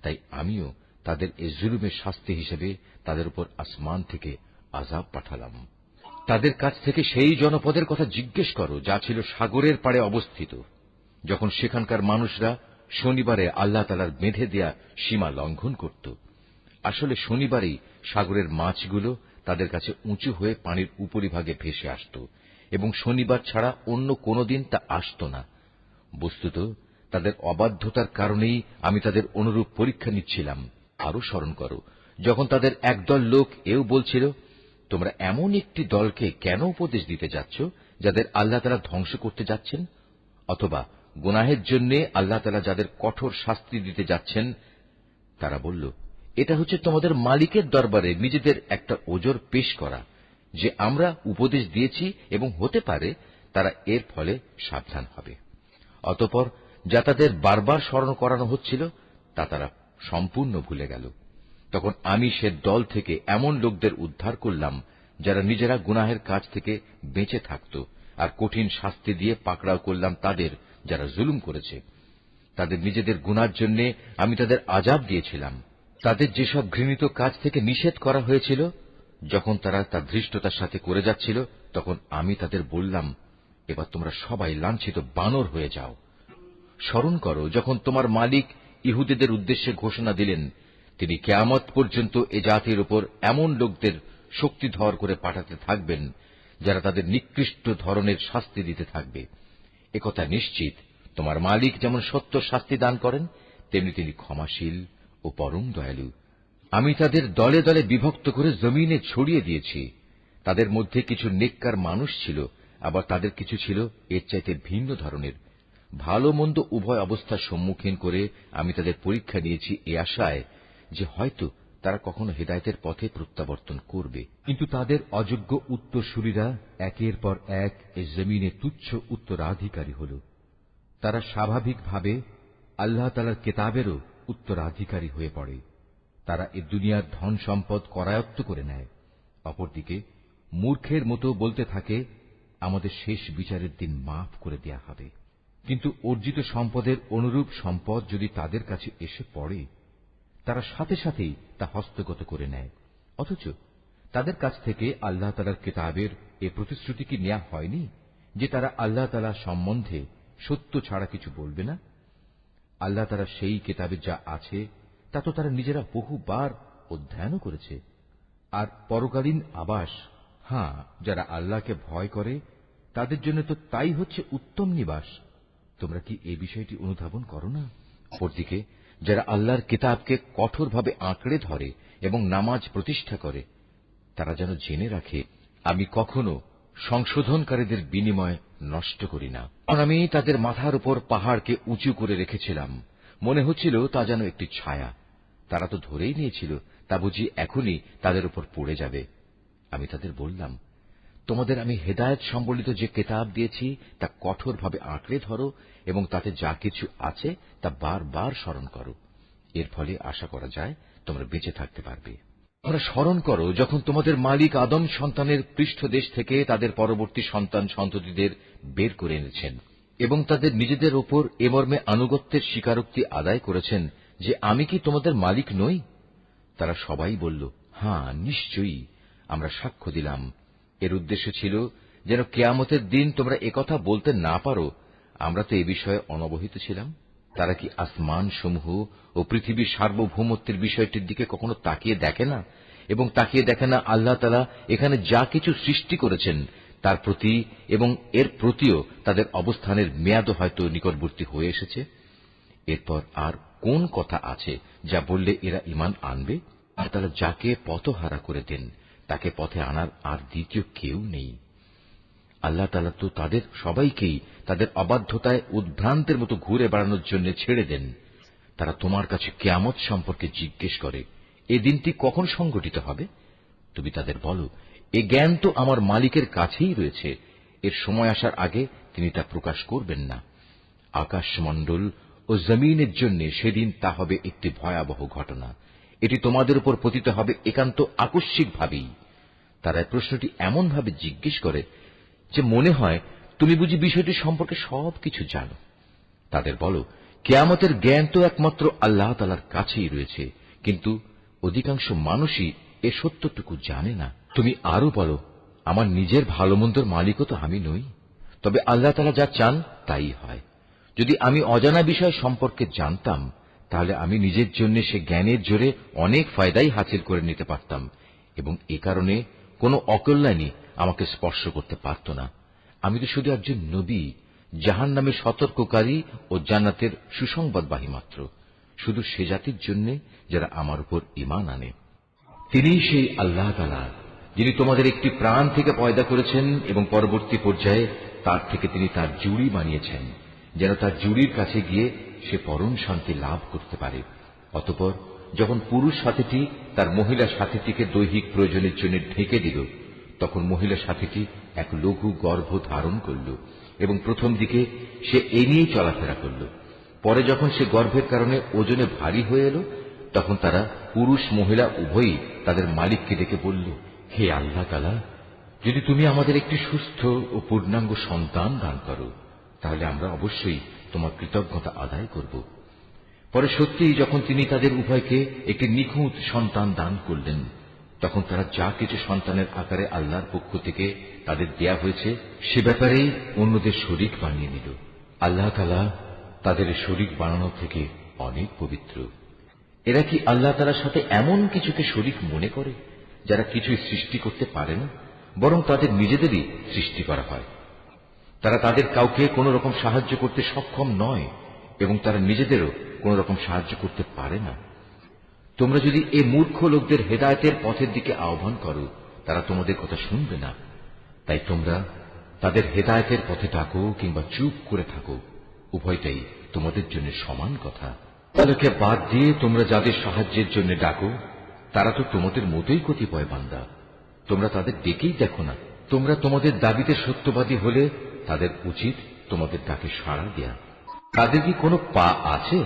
তাই আমিও তাদের এ জুলুমের শাস্তি হিসেবে তাদের উপর আসমান থেকে আযাব পাঠালাম। তাদের কাছ থেকে সেই জনপদের কথা জিজ্ঞেস করো যা ছিল সাগরের পাড়ে অবস্থিত, যখন সেখানকার মানুষরা শনিবারে আল্লাহ তাআলার বেঁধে দেয়া সীমা লঙ্ঘন করত। আসলে শনিবারেই সাগরের মাছগুলো তাদের কাছে উঁচু হয়ে পানির উপরিভাগে ভেসে আসত, এবং শনিবার ছাড়া অন্য কোনো দিন তা আসত না। বস্তুত তাদের অবাধ্যতার কারণেই আমি তাদের অনুরূপ পরীক্ষা নিচ্ছিলাম। আরো স্মরণ করো যখন তাদের একদল লোক এও বলছিল, তোমরা এমন একটি দলকে কেন উপদেশ দিতে যাচ্ছ যাদের আল্লাহ তাআলা ধ্বংস করতে যাচ্ছেন, অথবা গুনাহের জন্য আল্লাহ তাআলা যাদের কঠোর শাস্তি দিতে যাচ্ছেন। তারা বলল, এটা হচ্ছে তোমাদের মালিকের দরবারে নিজেদের একটা ওজর পেশ করা যে আমরা উপদেশ দিয়েছি, এবং হতে পারে তারা এর ফলে সাবধান হবে। অতঃপর যা তাদের বারবার স্মরণ করানো হচ্ছিল তা তারা সম্পূর্ণ ভুলে গেল। তখন আমি সে দল থেকে এমন লোকদের উদ্ধার করলাম যারা নিজেরা গুনাহের কাজ থেকে বেঁচে থাকত, আর কঠিন শাস্তি দিয়ে পাকড়াও করলাম তাদের যারা জুলুম করেছে। তাদের নিজেদের গুনার জন্য আমি তাদের আযাব দিয়েছিলাম। তাদের যেসব ঘৃণিত কাজ থেকে নিষেধ করা হয়েছিল, যখন তারা তা ধৃষ্টতার সাথে করে যাচ্ছিল, তখন আমি তাদের বললাম, এবার তোমরা সবাই লাঞ্ছিত বানর হয়ে যাও। স্মরণ করো যখন তোমার মালিক ইহুদীদের উদ্দেশ্যে ঘোষণা দিলেন, তিনি কিয়ামত পর্যন্ত এ জাতির উপর এমন লোকদের শক্তিধর করে পাঠাতে থাকবেন যারা তাদের নিকৃষ্ট ধরনের শাস্তি দিতে থাকবে। একথা নিশ্চিত, তোমার মালিক যেমন সত্য শাস্তি দান করেন, তেমনি তিনি ক্ষমাশীল ও পরম দয়ালু। আমি তাদের দলে দলে বিভক্ত করে জমিনে ছড়িয়ে দিয়েছি। তাদের মধ্যে কিছু নেককার মানুষ ছিল, আবার তাদের কিছু ছিল এর চাইতে ভিন্ন ধরনের। ভালো মন্দ উভয় অবস্থার সম্মুখীন করে আমি তাদের পরীক্ষা নিয়েছি এ আশায় যে হয়তো তারা কখনো হেদায়েতের পথে প্রত্যাবর্তন করবে। কিন্তু তাদের অযোগ্য উত্তরসূরিরা একের পর এক এ জমিনে তুচ্ছ উত্তরাধিকারী হল। তারা স্বাভাবিকভাবে আল্লাহ তাআলার কিতাবেরও উত্তরাধিকারী হয়ে পড়ে। তারা এ দুনিয়ার ধন সম্পদ করায়ত্ত করে নেয়। অপরদিকে মূর্খের মতো বলতে থাকে, আমাদের শেষ বিচারের দিন মাফ করে দেয়া হবে। কিন্তু অর্জিত সম্পদের অনুরূপ সম্পদ যদি তাদের কাছে এসে পড়ে, তারা সাথে সাথেই তা হস্তগত করে নেয়। অথচ তাদের কাছ থেকে আল্লাহ তাআলার কিতাবের এ প্রতিশ্রুতি কি নেওয়া হয়নি যে তারা আল্লাহ তাআলা সম্বন্ধে সত্য ছাড়া কিছু বলবে না? আল্লাহ তাআলা সেই কিতাবে যা আছে তা তো তারা নিজেরা বহুবার অধ্যয়নও করেছে। আর পরকালীন আবাস, যারা আল্লাহকে ভয় করে তাদের জন্য তো তাই হচ্ছে উত্তম নিবাস। তোমরা কি এই বিষয়টি অনুধাবন করো না? অপরদিকে যারা আল্লাহর কিতাবকে কঠোরভাবে আঁকড়ে ধরে এবং নামাজ প্রতিষ্ঠা করে, তারা যেন জেনে রাখে, আমি কখনো সংশোধনকারীদের বিনিময় নষ্ট করি না। কারণ আমি তাদের মাথার উপর পাহাড়কে উঁচু করে রেখেছিলাম, মনে হচ্ছিল তা যেন একটি ছায়া। তারা তো ধরেই নিয়েছিল তা বুঝি এখনই তাদের উপর পড়ে যাবে। আমি তাদের বললাম, তোমাদের আমি হেদায়েত সম্বলিত যে কেতাব দিয়েছি তা কঠোরভাবে আঁকড়ে ধরো এবং তাতে যা কিছু আছে তা বারবার স্মরণ করো। এর ফলে আশা করা যায় তোমরা বেঁচে থাকতে পারবে। তোমরা স্মরণ করো যখন তোমাদের মালিক আদম সন্তানের পৃষ্ঠদেশ থেকে তাদের পরবর্তী সন্তান সন্ততিদের বের করে এনেছেন এবং তাদের নিজেদের ওপর এ মর্মে আনুগত্যের স্বীকারোক্তি আদায় করেছেন যে আমি কি তোমাদের মালিক নই? তারা সবাই বলল, হ্যাঁ, নিশ্চয়ই, আমরা সাক্ষ্য দিলাম। এর উদ্দেশ্য ছিল যেন কিয়ামতের দিন তোমরা একথা বলতে না পারো, আমরা তো এ বিষয়ে অনবহিত ছিলাম। তারা কি আসমান সমূহ ও পৃথিবীর সার্বভৌমত্বের বিষয়টির দিকে কখনো তাকিয়ে দেখে না এবং তাকিয়ে দেখে না আল্লাহ তাআলা এখানে যা কিছু সৃষ্টি করেছেন তার প্রতি এবং এর প্রতিও তাদের অবস্থানের মেয়াদও হয়তো নিকটবর্তী হয়ে এসেছে? এরপর আর কোন কথা আছে যা বললে এরা ঈমান আনবে? আর তারা যাকে পথহারা করে দেন তাকে পথে আনার আর দ্বিতীয় কেউ নেই। আল্লাহ তাআলা তো তাদের সবাইকেই তাদের অবাধ্যতায় উদ্ভ্রান্তের মতো ঘুরে বেড়ানোর জন্য ছেড়ে দেন। তারা তোমার কাছে কিয়ামত সম্পর্কে জিজ্ঞেস করে, এ দিনটি কখন সংঘটিত হবে? তুমি তাদের বলো, এ জ্ঞান তো আমার মালিকের কাছেই রয়েছে, এর সময় আসার আগে তিনি তা প্রকাশ করবেন না। আকাশমণ্ডল ও জমিনের জন্য সেদিন তা হবে একটি ভয়াবহ ঘটনা। এটি তোমাদের উপর পতিত হবে একান্ত আকস্মিকভাবেই। তারা প্রশ্নটি এমনভাবে জিজ্ঞেস করে যে মনে হয় তুমি বুঝি বিষয়টি সম্পর্কে সবকিছু জানো। তাদের বলো, কিয়ামতের জ্ঞান তো একমাত্র আল্লাহ তাআলার কাছেই রয়েছে, কিন্তু অধিকাংশ মানুষই এ সত্যটুকু জানে না। তুমি আরো বলো, আমার নিজের ভালো মন্দর মালিকও তো আমি নই, তবে আল্লাহ তাআলা যা চান তাই হয়। যদি আমি অজানা বিষয় সম্পর্কে জানতাম তাহলে আমি নিজের জন্য সে জ্ঞানের জোরে অনেক ফায়দাই হাসিল করে নিতে পারতাম এবং এ কারণে কোনো অকল্যাণই আমাকে স্পর্শ করতে পারত না। আমি তো শুধু একজন নবী, জাহান্নামের সতর্ককারী ও জান্নাতের সুসংবাদবাহী মাত্র, শুধু সে জাতির জন্য যারা আমার উপর ঈমান আনে। তিনিই সেই আল্লাহ তাআলা যিনি তোমাদের একটি প্রাণ থেকে পয়দা করেছেন এবং পরবর্তী পর্যায়ে তার থেকে তিনি তার জুড়ি বানিয়েছেন যেন তার জুড়ির কাছে গিয়ে সে পরম শান্তি লাভ করতে পারে। অতঃপর যখন পুরুষ সাথীটি তার মহিলা সাথীটিকে দৈহিক প্রয়োজনের জন্য ঢেকে দিল, তখন মহিলা সাথীটি এক লঘু গর্ভ ধারণ করল এবং প্রথম দিকে সে এ নিয়েই চলাফেরা করল। পরে যখন সে গর্ভের কারণে ওজনে ভারী হয়ে এলো, তখন তারা পুরুষ মহিলা উভয়ই তাদের মালিককে ডেকে বলল, হে আল্লাহ তাআলা, যদি তুমি আমাদের একটি সুস্থ ও পূর্ণাঙ্গ সন্তান দান করো তাহলে আমরা অবশ্যই তোমার কৃতজ্ঞতা আদায় করব। পরে সত্যিই যখন তিনি তাদের উভয়কে একটি নিখুঁত সন্তান দান করলেন, তখন তারা যা কিছু সন্তানের আকারে আল্লাহর পক্ষ থেকে তাদের দেয়া হয়েছে সে ব্যাপারেই অন্যদের শরীক বানিয়ে নিল। আল্লাহ তাআলা তাদের শরীক বানানো থেকে অনেক পবিত্র। এরা কি আল্লাহ তাআলার সাথে এমন কিছুকে শরীক মনে করে যারা কিছুই সৃষ্টি করতে পারে না, বরং তাদের নিজেদেরই সৃষ্টি করা হয়। তারা তাদের কাউকে কোন রকম সাহায্য করতে সক্ষম নয় এবং তারা নিজেদেরও কোন রকম সাহায্য করতে পারে না। তোমরা যদি এ মূর্খ লোকদের হেদায়েতের পথের দিকে আহ্বান করো, তারা তোমাদের কথা শুনবে না। তাই তোমরা তাদের হেদায়েতের পথে ডাকো কিংবা চুপ করে থাকো, উভয়টাই তোমাদের জন্য সমান কথা। তাদেরকে বাদ দিয়ে তোমরা যাদের সাহায্যের জন্য ডাকো তারা তো তোমাদের মতোই কতিপয় বান্দা। তোমরা তাদের ডেকেই দেখো না। তোমরা তোমাদের দাবিতে সত্যবাদী হলে তাদের উচিত তোমাদের ডাকে সাড়া দেয়া। তাদের কি কোনো পা আছে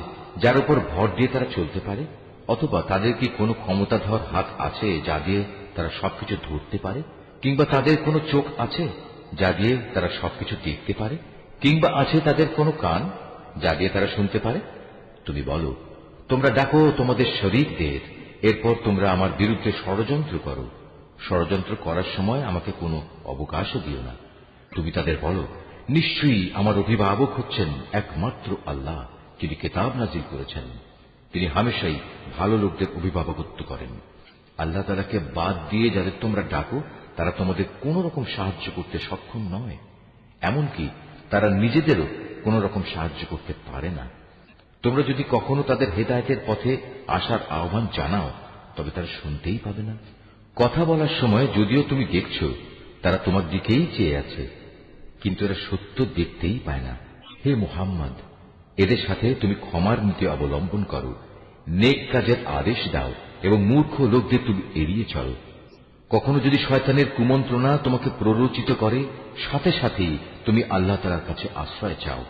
যার উপর ভর দিয়ে তারা চলতে পারে? অথবা তাদের কি কোনো ক্ষমতাধর হাত আছে যা দিয়ে তারা সবকিছু ধরতে পারে? কিংবা তাদের কোনো চোখ আছে যা দিয়ে তারা সবকিছু দেখতে পারে? কিংবা আছে তাদের কোনো কান যা দিয়ে তারা শুনতে পারে? তুমি বলো, তোমরা ডাকো তোমাদের শরীকদের, এরপর তোমরা আমার বিরুদ্ধে ষড়যন্ত্র করো। ষড়যন্ত্র করার সময় আমাকে কোনো অবকাশও দিও না। তুমি তাদের বলো, নিশ্চয়ই আমার অভিভাবক হচ্ছেন একমাত্র আল্লাহ, যিনি কিতাব নাজিল করেছেন। তিনি হামেশাই ভালো লোকদের অভিভাবকত্ব করেন। আল্লাহ তাআলাকে বাদ দিয়ে যাদের তোমরা ডাকো তারা তোমাদের কোন রকম সাহায্য করতে সক্ষম নয়, এমনকি তারা নিজেদেরও কোন রকম সাহায্য করতে পারে না। তোমরা যদি কখনো তাদের হেদায়েতের পথে আসার আহ্বান জানাও তবে তারা শুনতেই পাবে না। কথা বলার সময় যদিও তুমি দেখছো তারা তোমার দিকেই চেয়ে আছে, কিন্তু এরা সত্য দেখতেই পায় না। হে মুহাম্মদ, এদের সাথে তুমি ক্ষমার নীতি অবলম্বন করো, নেক কাজের আদেশ দাও এবং মূর্খ লোকদের তুমি এড়িয়ে চলো। কখনো যদি শয়তানের কুমন্ত্রণা তোমাকে প্ররোচিত করে, সাথে সাথেই তুমি আল্লাহ তাআলার কাছে আশ্রয় চাও।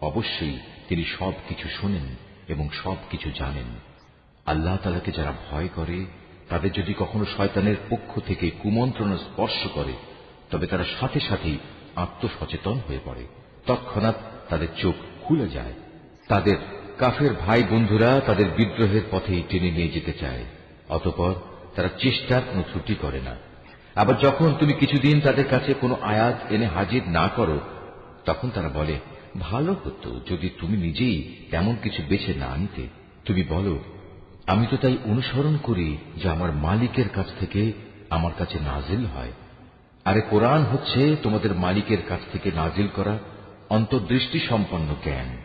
অবশ্যই তিনি সবকিছু শোনেন এবং সবকিছু জানেন। আল্লাহ তাআলাকে যারা ভয় করে, তাদের যদি কখনো শয়তানের পক্ষ থেকে কুমন্ত্রণা স্পর্শ করে, তবে তারা সাথে সাথেই আত্মসচেতন হয়ে পড়ে। তৎক্ষণাৎ তাদের চোখ খুলে যায়। তাদের কাফের ভাই বন্ধুরা তাদের বিদ্রোহের পথেই টেনে নিয়ে যেতে চায়। অতঃপর তারা চেষ্টার কোনো ত্রুটি করে না। আবার যখন তুমি কিছুদিন তাদের কাছে কোনো আয়াত এনে হাজির না করো, তখন তারা বলে, ভালো হতো যদি তুমি নিজেই তেমন কিছু বেছে না নিতে। তুমি বলো, আমি তো তাই অনুসরণ করি যা আমার মালিকের কাছ থেকে আমার কাছে নাজিল হয়। আরে কোরআন হচ্ছে তোমাদের মালিকের কাছ থেকে নাজিল করা অন্তর্দৃষ্টি সম্পন্ন জ্ঞান।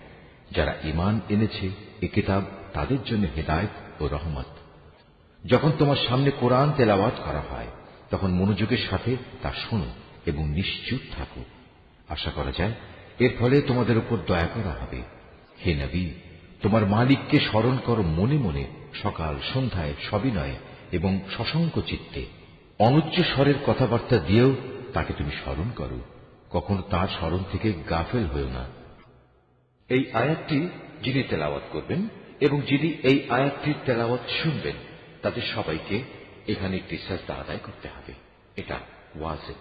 যারা ঈমান এনেছে এ কিতাব তাদের জন্য হেদায়েত ও রহমত। যখন তোমার সামনে কোরআন তেলাওয়াত করা হয়, তখন মনোযোগের সাথে তা শোনো এবং নিশ্চুপ থাকো। আশা করা যায় এর ফলে তোমাদের উপর দয়া করা হবে। হে নবী, তোমার মালিককে স্মরণ করো মনে মনে, সকাল সন্ধ্যায় সবিনয়ে এবং সশঙ্ক চিত্তে। অনুচ্চ স্বরের কথাবার্তা দিয়েও তাকে তুমি স্মরণ করো, কখনো তার স্মরণ থেকে গাফেল হয়েও না। এই আয়াতটি যিনি তেলাওয়াত করবেন এবং যিনি এই আয়াতটির তেলাওয়াত শুনবেন, তাদের সবাইকে এখানে একটি সাজদা আদায় করতে হবে। এটা ওয়াজিব।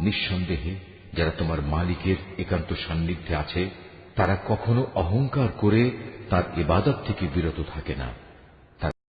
নিঃসন্দেহে যারা তোমার মালিকের একান্ত সান্নিধ্যে আছে, তারা কখনো অহংকার করে তার ইবাদত থেকে বিরত থাকে না।